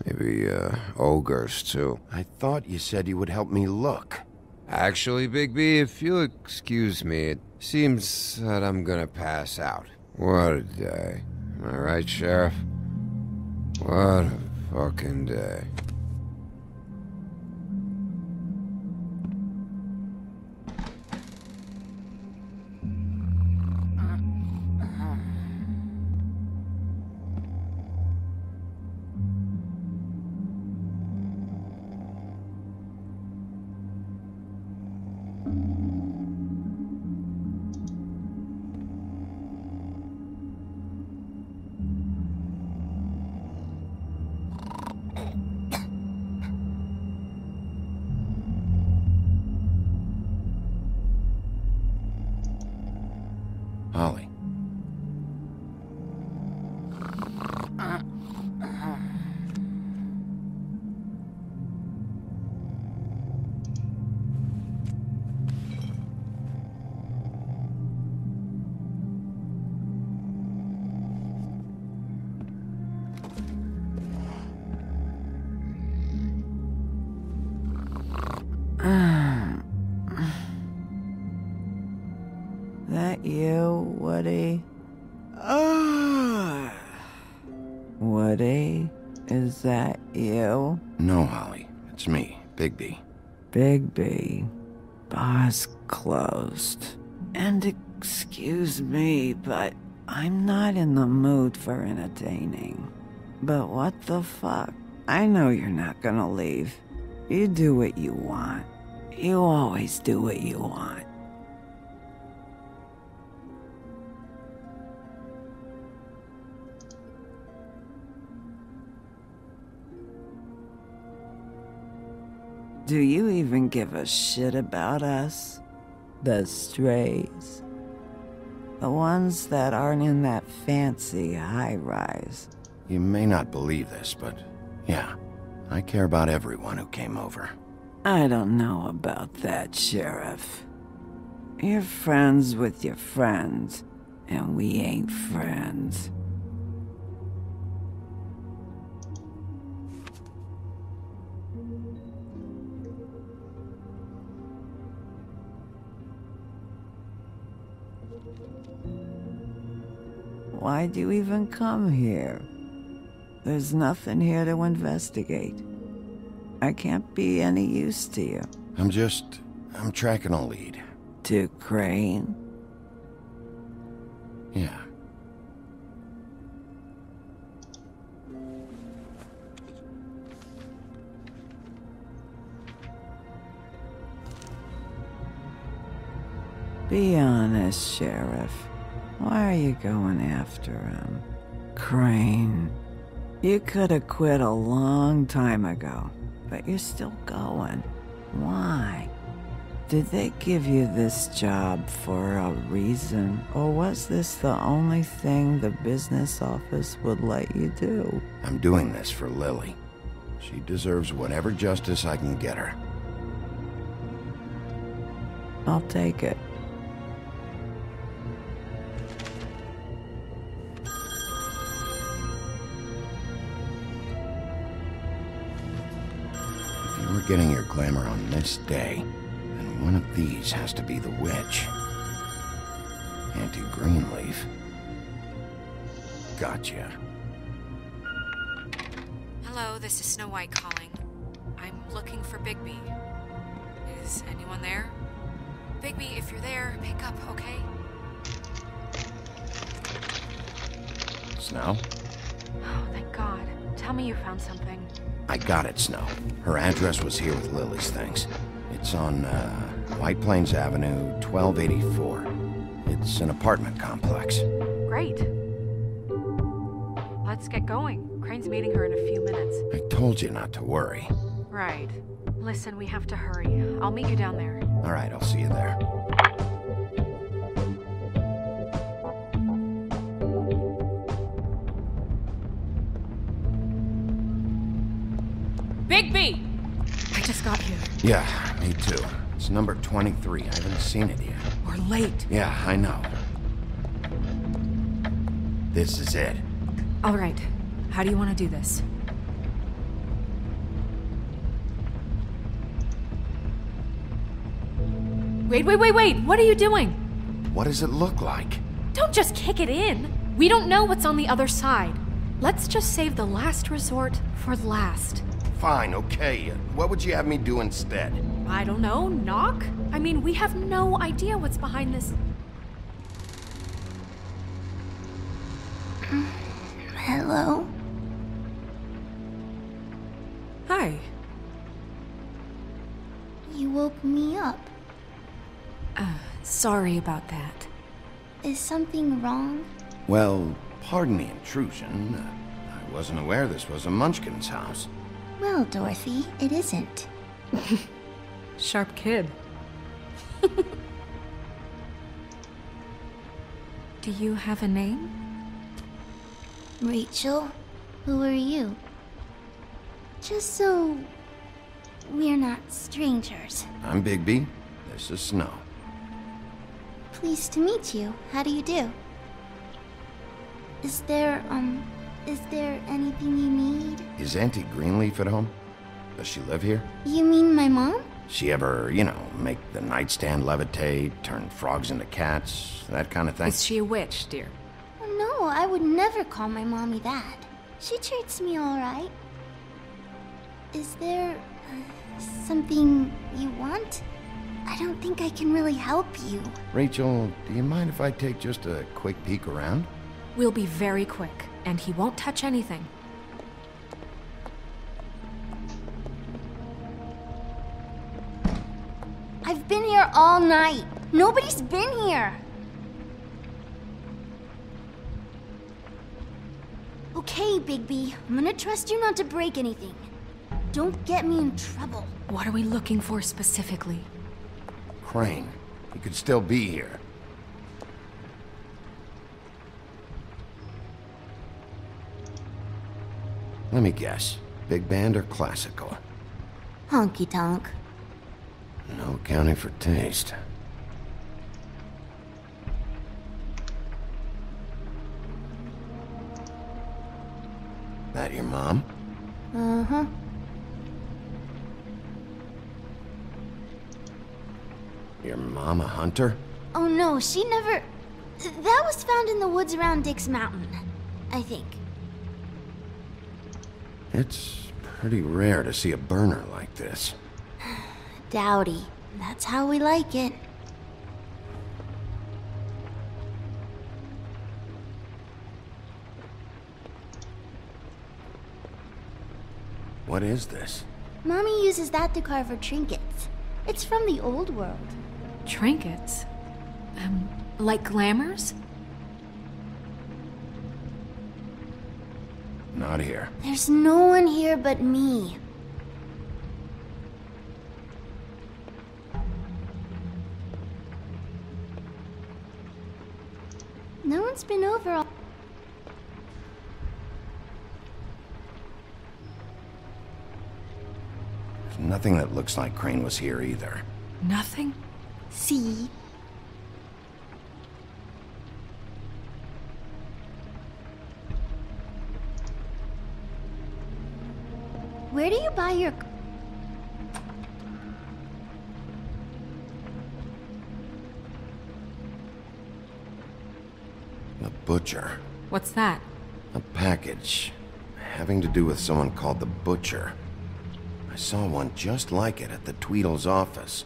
Maybe, ogres, too. I thought you said you would help me look. Actually, Bigby, if you'll excuse me, it seems that I'm gonna pass out. What a day. Am I right, Sheriff? What a fucking day. Holly. That you, Woody? Woody? Is that you? No, Holly. It's me, Bigby. Bigby. Bar's closed. And excuse me, but I'm not in the mood for entertaining. But what the fuck? I know you're not gonna leave. You do what you want. You always do what you want. Do you even give a shit about us? The strays? The ones that aren't in that fancy high-rise? You may not believe this, but yeah, I care about everyone who came over. I don't know about that, Sheriff. You're friends with your friends, and we ain't friends. Why'd you even come here? There's nothing here to investigate. I can't be any use to you. I'm tracking a lead. To Crane? Yeah. Be honest, Sheriff. Why are you going after him? Crane. You could have quit a long time ago, but you're still going. Why? Did they give you this job for a reason, or was this the only thing the business office would let you do? I'm doing this for Lily. She deserves whatever justice I can get her. I'll take it. We're getting your glamour on this day, and one of these has to be the witch. Auntie Greenleaf. Gotcha. Hello, this is Snow White calling. I'm looking for Bigby. Is anyone there? Bigby, if you're there, pick up, okay? Snow? Oh, thank God. Tell me you found something. I got it, Snow. Her address was here with Lily's things. It's on, White Plains Avenue, 1284. It's an apartment complex. Great. Let's get going. Crane's meeting her in a few minutes. I told you not to worry. Right. Listen, we have to hurry. I'll meet you down there. All right, I'll see you there. Bigby! I just got here. Yeah, me too. It's number 23. I haven't seen it yet. We're late. Yeah, I know. This is it. All right. How do you want to do this? Wait! What are you doing? What does it look like? Don't just kick it in. We don't know what's on the other side. Let's just save the last resort for last. Fine, okay. What would you have me do instead? I don't know. Knock? I mean, we have no idea what's behind this. Hello? Hi. You woke me up. Sorry about that. Is something wrong? Well, pardon the intrusion. I wasn't aware this was a Munchkin's house. Well, Dorothy, it isn't. Sharp kid. Do you have a name? Rachel, who are you? Just so we're not strangers. I'm Bigby. This is Snow. Pleased to meet you. How do you do? Is there anything you need? Is Auntie Greenleaf at home? Does she live here? You mean my mom? She ever, make the nightstand levitate, turn frogs into cats, that kind of thing? Is she a witch, dear? Oh, no, I would never call my mommy that. She treats me all right. Is there something you want? I don't think I can really help you. Rachel, do you mind if I take just a quick peek around? We'll be very quick, and he won't touch anything. I've been here all night. Nobody's been here. Okay, Bigby. I'm gonna trust you not to break anything. Don't get me in trouble. What are we looking for specifically? Crane. He could still be here. Let me guess. Big band or classical? Honky tonk. No accounting for taste. That your mom? Uh-huh. Your mom a hunter? Oh no, she never... That was found in the woods around Dick's Mountain, I think. It's pretty rare to see a burner like this. Dowdy. That's how we like it. What is this? Mommy uses that to carve her trinkets. It's from the old world. Trinkets? Like glamours? Not here. There's no one here but me. No one's been over all... There's nothing that looks like Crane was here either. Nothing? See? Where do you buy your... The butcher. What's that? A package. having to do with someone called the Butcher. I saw one just like it at the Tweedle's office.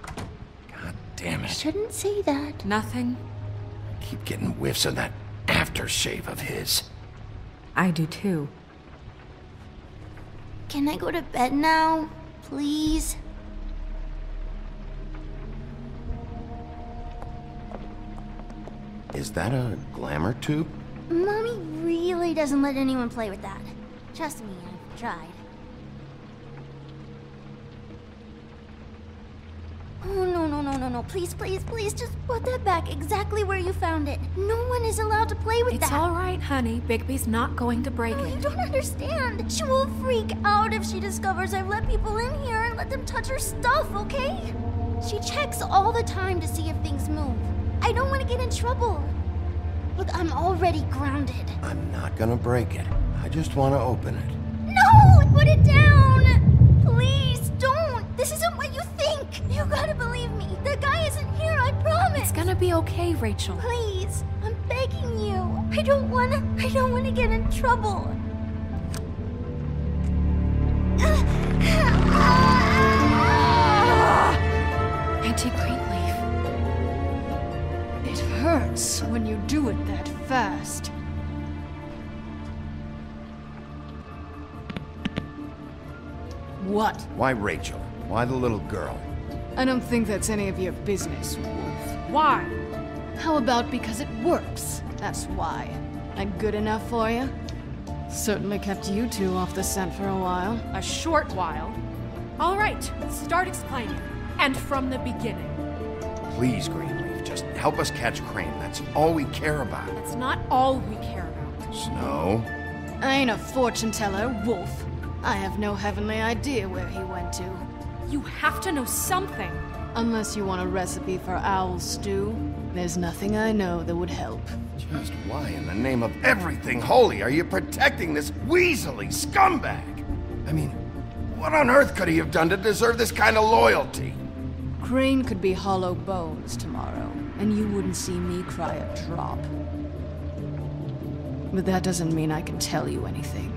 God damn it. Shouldn't say that. Nothing. I keep getting whiffs of that aftershave of his. I do too. Can I go to bed now? Please? Is that a glamour tube? Mommy really doesn't let anyone play with that. Trust me, I've tried. Oh, no. Please, just put that back exactly where you found it. No one is allowed to play with that. It's all right, honey. Bigby's not going to break it. You don't understand. She will freak out if she discovers I've let people in here and let them touch her stuff, okay? She checks all the time to see if things move. I don't want to get in trouble. Look, I'm already grounded. I'm not gonna break it. I just want to open it. No! Put it down! Please, don't! This isn't what you think! You gotta believe me. The guy isn't here, I promise! It's gonna be okay, Rachel. Please, I'm begging you. I don't wanna get in trouble. Auntie Greenleaf. It hurts when you do it that fast. What? Why Rachel? Why the little girl? I don't think that's any of your business, Wolf. Why? How about because it works? That's why. That good enough for you? Certainly kept you two off the scent for a while. A short while. All right, start explaining. And from the beginning. Please, Greenleaf, just help us catch Crane. That's all we care about. That's not all we care about. Snow? I ain't a fortune teller, Wolf. I have no heavenly idea where he went to. You have to know something. Unless you want a recipe for owl stew, there's nothing I know that would help. Just why in the name of everything holy are you protecting this weaselly scumbag? I mean, what on earth could he have done to deserve this kind of loyalty? Crane could be hollow bones tomorrow, and you wouldn't see me cry a drop. But that doesn't mean I can tell you anything.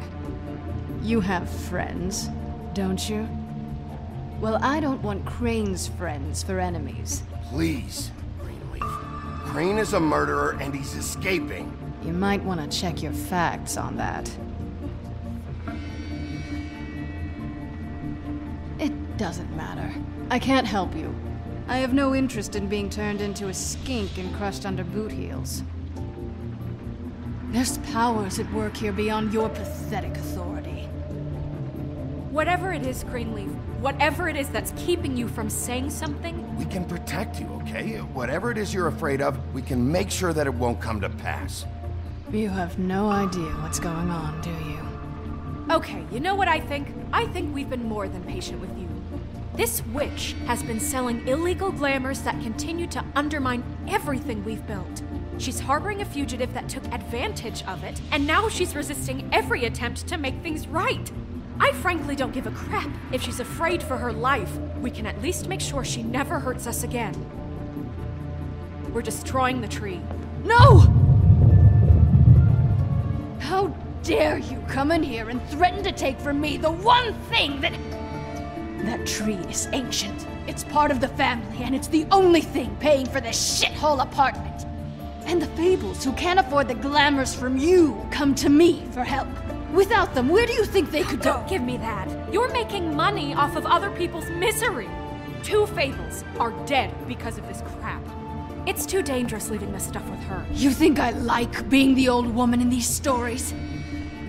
You have friends, don't you? Well, I don't want Crane's friends for enemies. Please, Greenleaf. Crane is a murderer and he's escaping. You might want to check your facts on that. It doesn't matter. I can't help you. I have no interest in being turned into a skink and crushed under boot heels. There's powers at work here beyond your pathetic authority. Whatever it is, Greenleaf, whatever it is that's keeping you from saying something... We can protect you, okay? Whatever it is you're afraid of, we can make sure that it won't come to pass. You have no idea what's going on, do you? Okay, you know what I think? I think we've been more than patient with you. This witch has been selling illegal glamours that continue to undermine everything we've built. She's harboring a fugitive that took advantage of it, and now she's resisting every attempt to make things right. I frankly don't give a crap. If she's afraid for her life, we can at least make sure she never hurts us again. We're destroying the tree. No! How dare you come in here and threaten to take from me the one thing that... That tree is ancient. It's part of the family, and it's the only thing paying for this shithole apartment. And the Fables, who can't afford the glamours from you, come to me for help. Without them, where do you think they could go? Don't give me that. You're making money off of other people's misery. 2 Fables are dead because of this crap. It's too dangerous leaving this stuff with her. You think I like being the old woman in these stories?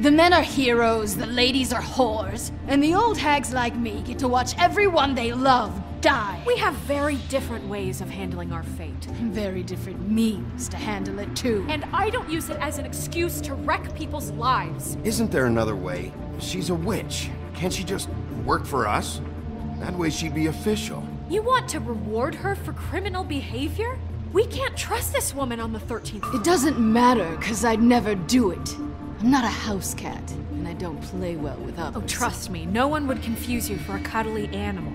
The men are heroes, the ladies are whores, and the old hags like me get to watch everyone they love die. We have very different ways of handling our fate. And very different means to handle it too. And I don't use it as an excuse to wreck people's lives. Isn't there another way? She's a witch. Can't she just work for us? That way she'd be official. You want to reward her for criminal behavior? We can't trust this woman on the 13th floor. It doesn't matter, because I'd never do it. I'm not a house cat, and I don't play well with others. Oh, trust me, no one would confuse you for a cuddly animal.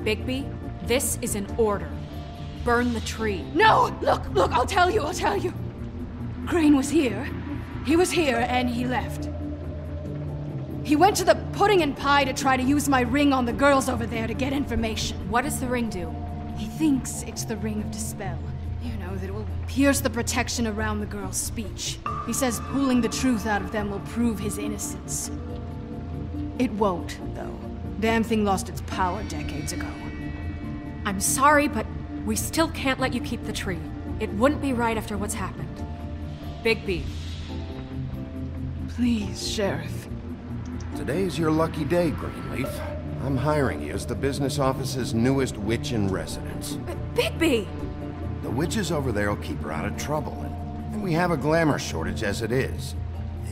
Bigby, this is an order. burn the tree. No! Look, I'll tell you. Crane was here. He was here, and he left. He went to the pudding and pie to try to use my ring on the girls over there to get information. What does the ring do? He thinks it's the Ring of Dispel. You know, that it will pierce the protection around the girls' speech. He says pulling the truth out of them will prove his innocence. It won't, though. Damn thing lost its power decades ago. I'm sorry, but we still can't let you keep the tree. It wouldn't be right after what's happened. Bigby. Please, Sheriff. Today's your lucky day, Greenleaf. I'm hiring you as the business office's newest witch in residence. Bigby! The witches over there will keep her out of trouble, and we have a glamour shortage as it is.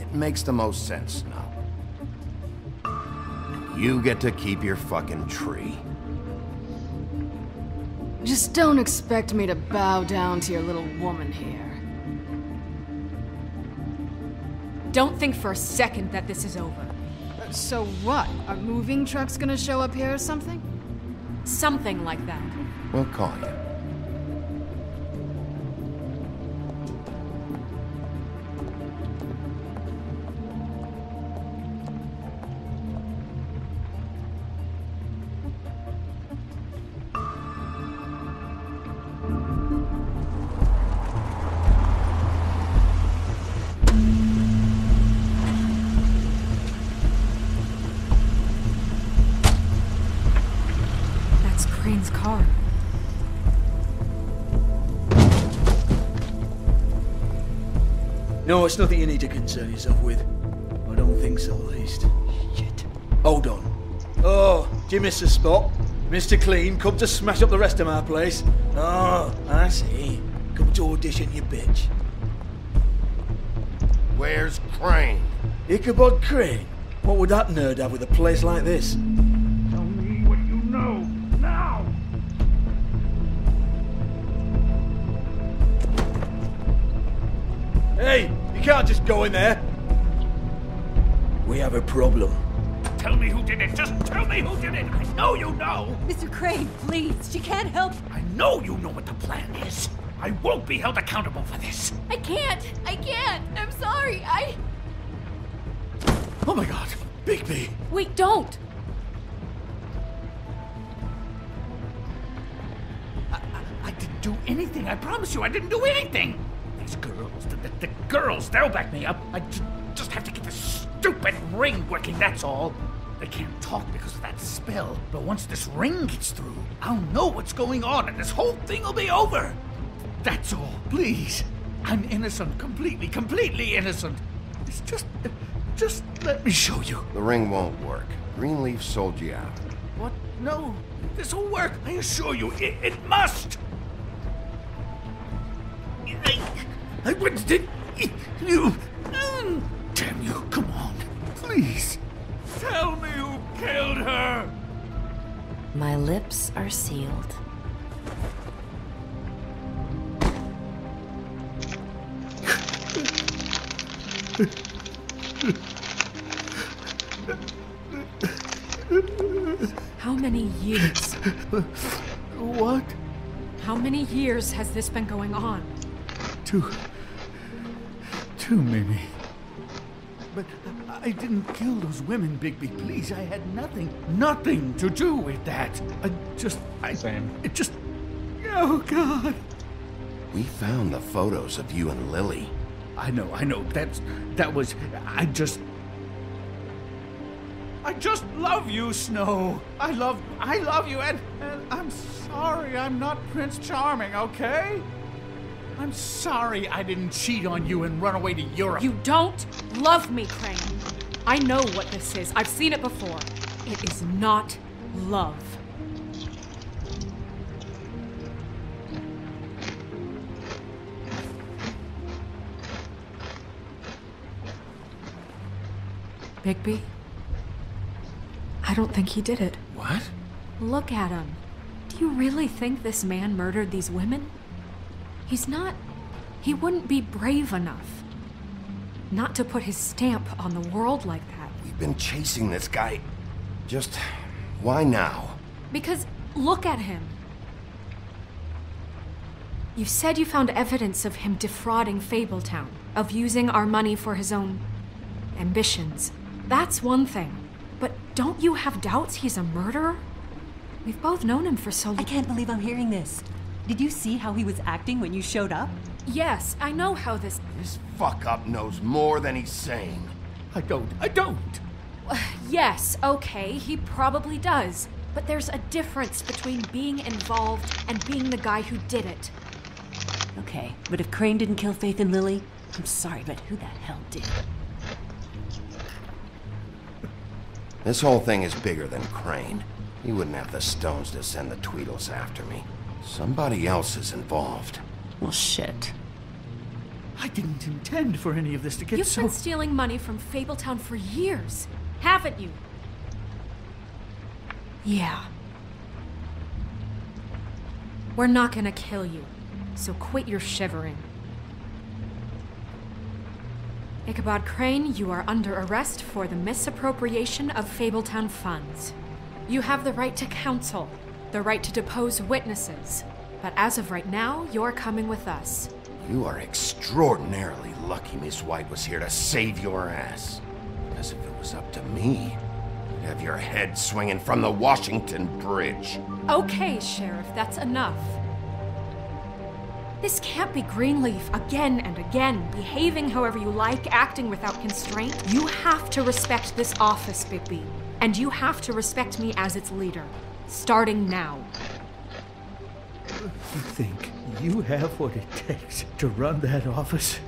It makes the most sense now. And you get to keep your fucking tree. Just don't expect me to bow down to your little woman here. Don't think for a second that this is over. So what? Are moving trucks gonna show up here or something? Something like that. We'll call you. Crane's car. No, it's nothing you need to concern yourself with. I don't think so, at least. Shit. Hold on. Oh, do you miss the spot? Mr. Clean, come to smash up the rest of my place. Oh, I see. Come to audition, you bitch. Where's Crane? Ichabod Crane? What would that nerd have with a place like this? Tell me what you know, now! Hey, you can't just go in there. We have a problem. Tell me who did it. Just tell me who did it. I know you know. Mr. Crane, please. She can't help. I know you know what the plan is. I won't be held accountable for this. I can't. I'm sorry. Oh my God, Bigby. Wait, don't. I didn't do anything. I promise you, I didn't do anything. These girls, the girls, they'll back me up. I just have to get this stupid ring working, that's all. They can't talk because of that spell, but once this ring gets through, I'll know what's going on and this whole thing will be over. That's all, please. I'm innocent, completely innocent. It's just let me show you. The ring won't work. Greenleaf sold you out. What? No, this will work. I assure you, it must. I wouldn't did you. Damn you, come on. Please. Tell me who killed her. My lips are sealed. How many years? What? How many years has this been going on? Two, maybe. But I didn't kill those women, Bigby. Please, I had nothing to do with that. Sam. Oh, God. We found the photos of you and Lily. I know. I just love you, Snow. I love you, and I'm sorry I'm not Prince Charming, okay? I'm sorry I didn't cheat on you and run away to Europe. You don't love me, Crane. I know what this is. I've seen it before. It is not love. Bigby? I don't think he did it. What? Look at him. Do you really think this man murdered these women? He wouldn't be brave enough. Not to put his stamp on the world like that. We've been chasing this guy. Just, why now? Because look at him. You said you found evidence of him defrauding Fabletown, of using our money for his own ambitions. That's one thing. But don't you have doubts he's a murderer? We've both known him for so long. I can't believe I'm hearing this. Did you see how he was acting when you showed up? Yes, I know how this... This fuck-up knows more than he's saying. I don't. Yes, okay, he probably does. But there's a difference between being involved and being the guy who did it. Okay, but if Crane didn't kill Faith and Lily, I'm sorry, but who the hell did? This whole thing is bigger than Crane. He wouldn't have the stones to send the Tweedles after me. Somebody else is involved. Well, shit. I didn't intend for any of this to get You've been stealing money from Fabletown for years, haven't you? Yeah. We're not gonna kill you, so quit your shivering. Ichabod Crane, you are under arrest for the misappropriation of Fabletown funds. You have the right to counsel, the right to depose witnesses, but as of right now, you're coming with us. You are extraordinarily lucky Miss White was here to save your ass. Because if it was up to me, you'd have your head swinging from the Washington Bridge. Okay, Sheriff, that's enough. This can't be Greenleaf again and again, behaving however you like, acting without constraint. You have to respect this office, Bigby. And you have to respect me as its leader. Starting now. You think you have what it takes to run that office?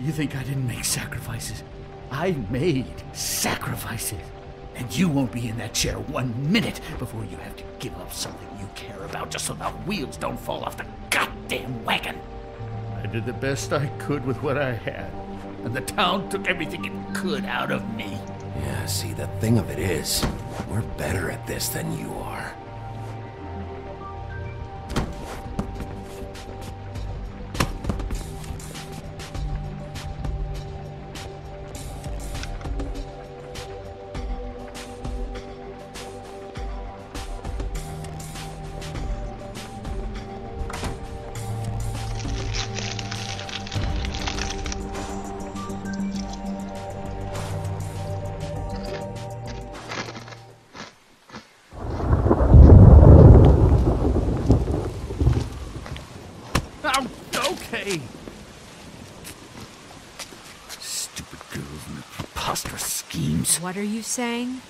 You think I didn't make sacrifices? I made sacrifices. And you won't be in that chair 1 minute before you have to give up something you care about just so the wheels don't fall off the goddamn wagon. I did the best I could with what I had, and the town took everything it could out of me. Yeah, see, the thing of it is, we're better at this than you are. Stupid girls and their preposterous schemes. What are you saying?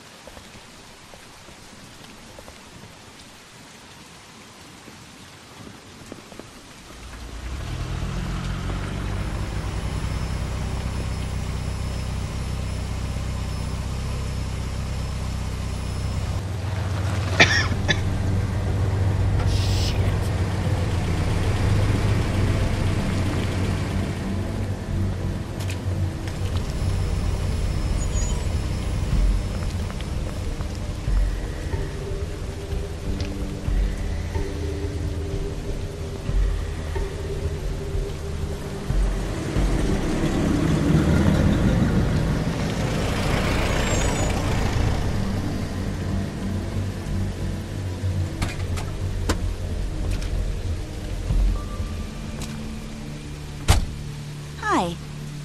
Hi.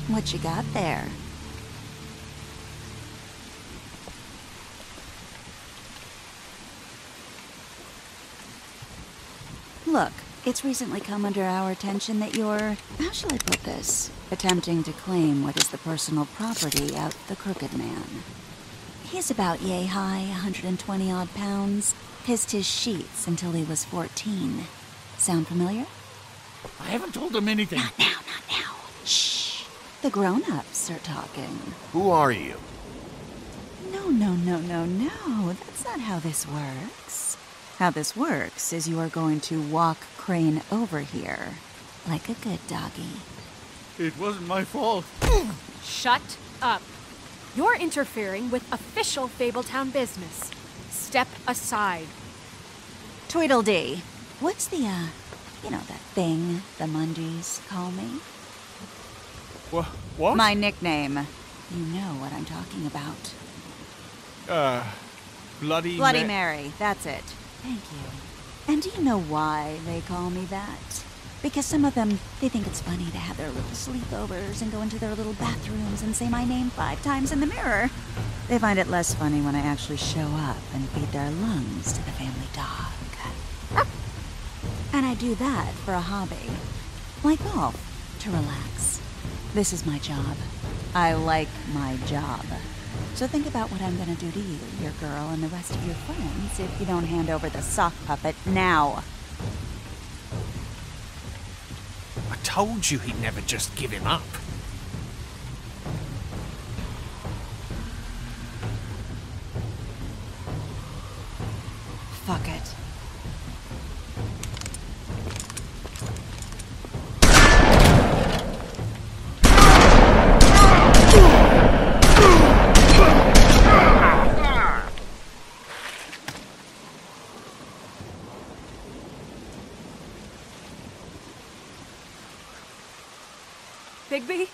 What you got there? Look, it's recently come under our attention that you're, how shall I put this, attempting to claim what is the personal property of the Crooked Man. He's about yay high, 120 odd pounds, pissed his sheets until he was 14. Sound familiar? I haven't told him anything. Not now, not now. Shh. The grown-ups are talking. Who are you? No, no, no, no, no. That's not how this works. How this works is you are going to walk Crane over here. Like a good doggy. It wasn't my fault. Shut up. You're interfering with official Fabletown business. Step aside. Tweedledee. What's the, you know, that thing the Mundies call me? What? My nickname. You know what I'm talking about. Bloody Mary, that's it. Thank you. And do you know why they call me that? Because some of them, they think it's funny to have their little sleepovers and go into their little bathrooms and say my name 5 times in the mirror. They find it less funny when I actually show up and feed their lungs to the family dog. And I do that for a hobby. Like golf, to relax. This is my job. I like my job. So think about what I'm gonna do to you, your girl, and the rest of your friends if you don't hand over the sock puppet now. I told you he'd never just give him up. Fuck it. Bigby?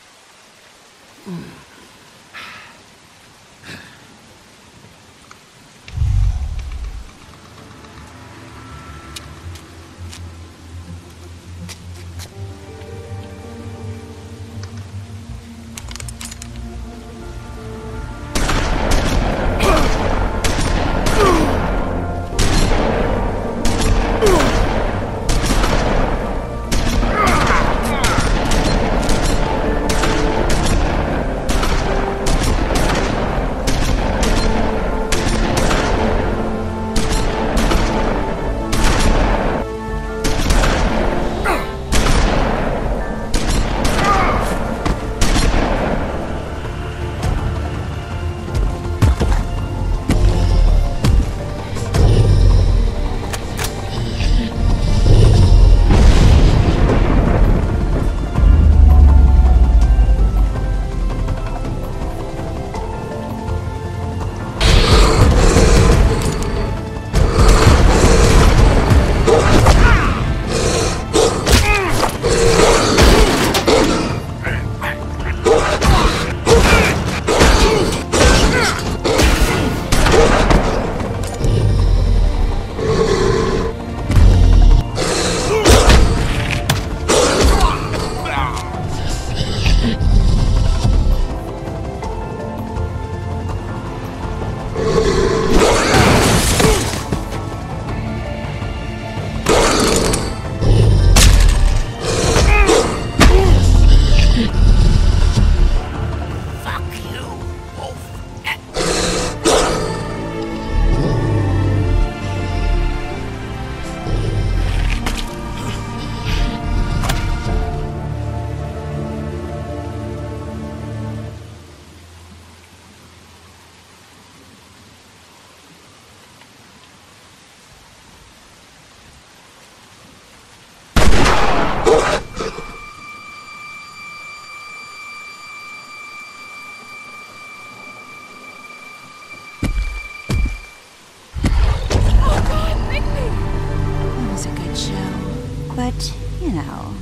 But, you know,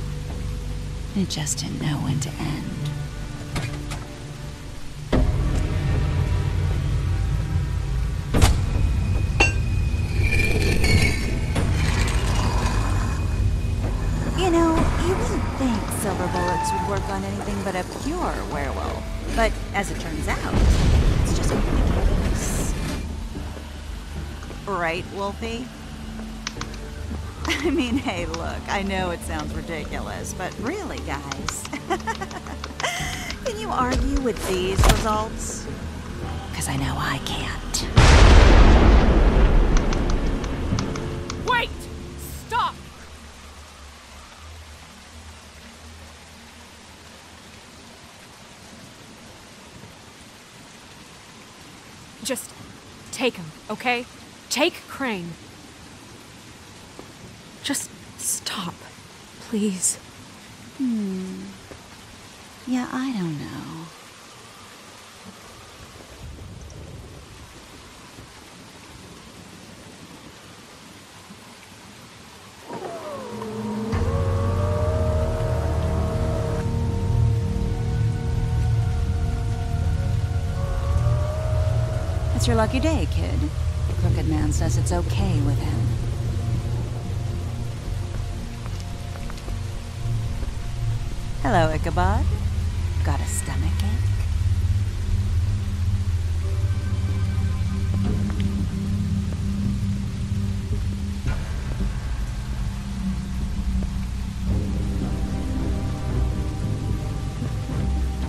it just didn't know when to end. You know, you wouldn't think silver bullets would work on anything but a pure werewolf. But as it turns out, it's just not the case. Right, Wolfie? I mean, hey, look, I know it sounds ridiculous, but really, guys, can you argue with these results? Because I know I can't. Wait! Stop! Just take him, okay? Take Crane. Just stop, please. Yeah, I don't know. It's your lucky day, kid. The Crooked Man says it's okay with him. Hello, Ichabod. Got a stomachache?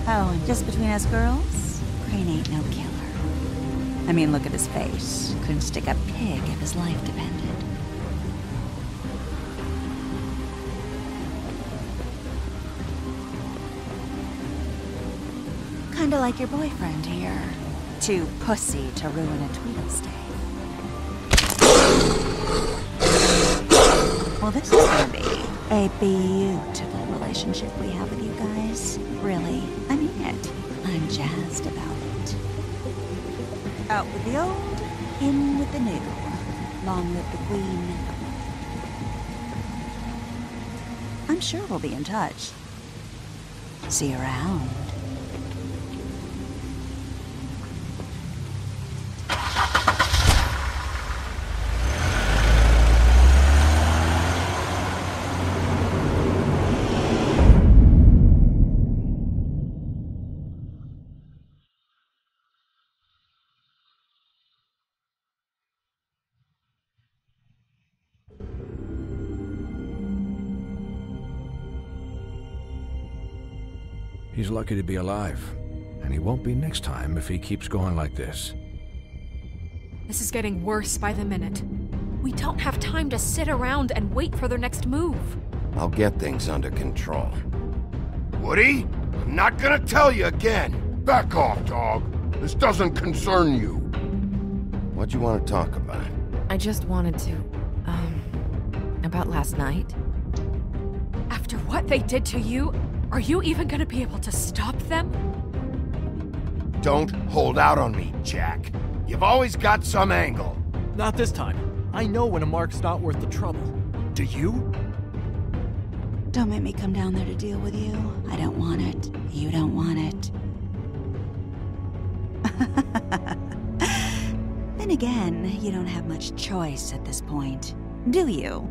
Oh, and just between us girls, Crane ain't no killer. I mean, look at his face. Couldn't stick a pig if his life depended. Kinda like your boyfriend here. Too pussy to ruin a Tweedle stay. Well, this is gonna be a beautiful relationship we have with you guys. Really, I mean it. I'm jazzed about it. Out with the old, in with the new. Long live the Queen. I'm sure we'll be in touch. See you around. He's lucky to be alive, and he won't be next time if he keeps going like this. This is getting worse by the minute. We don't have time to sit around and wait for their next move. I'll get things under control. Woody, I'm not gonna tell you again. Back off, dog. This doesn't concern you. What you want to talk about? I just wanted to, about last night. After what they did to you, are you even gonna be able to stop them? Don't hold out on me, Jack. You've always got some angle. Not this time. I know when a mark's not worth the trouble. Do you? Don't make me come down there to deal with you. I don't want it. You don't want it. Then again, you don't have much choice at this point, do you?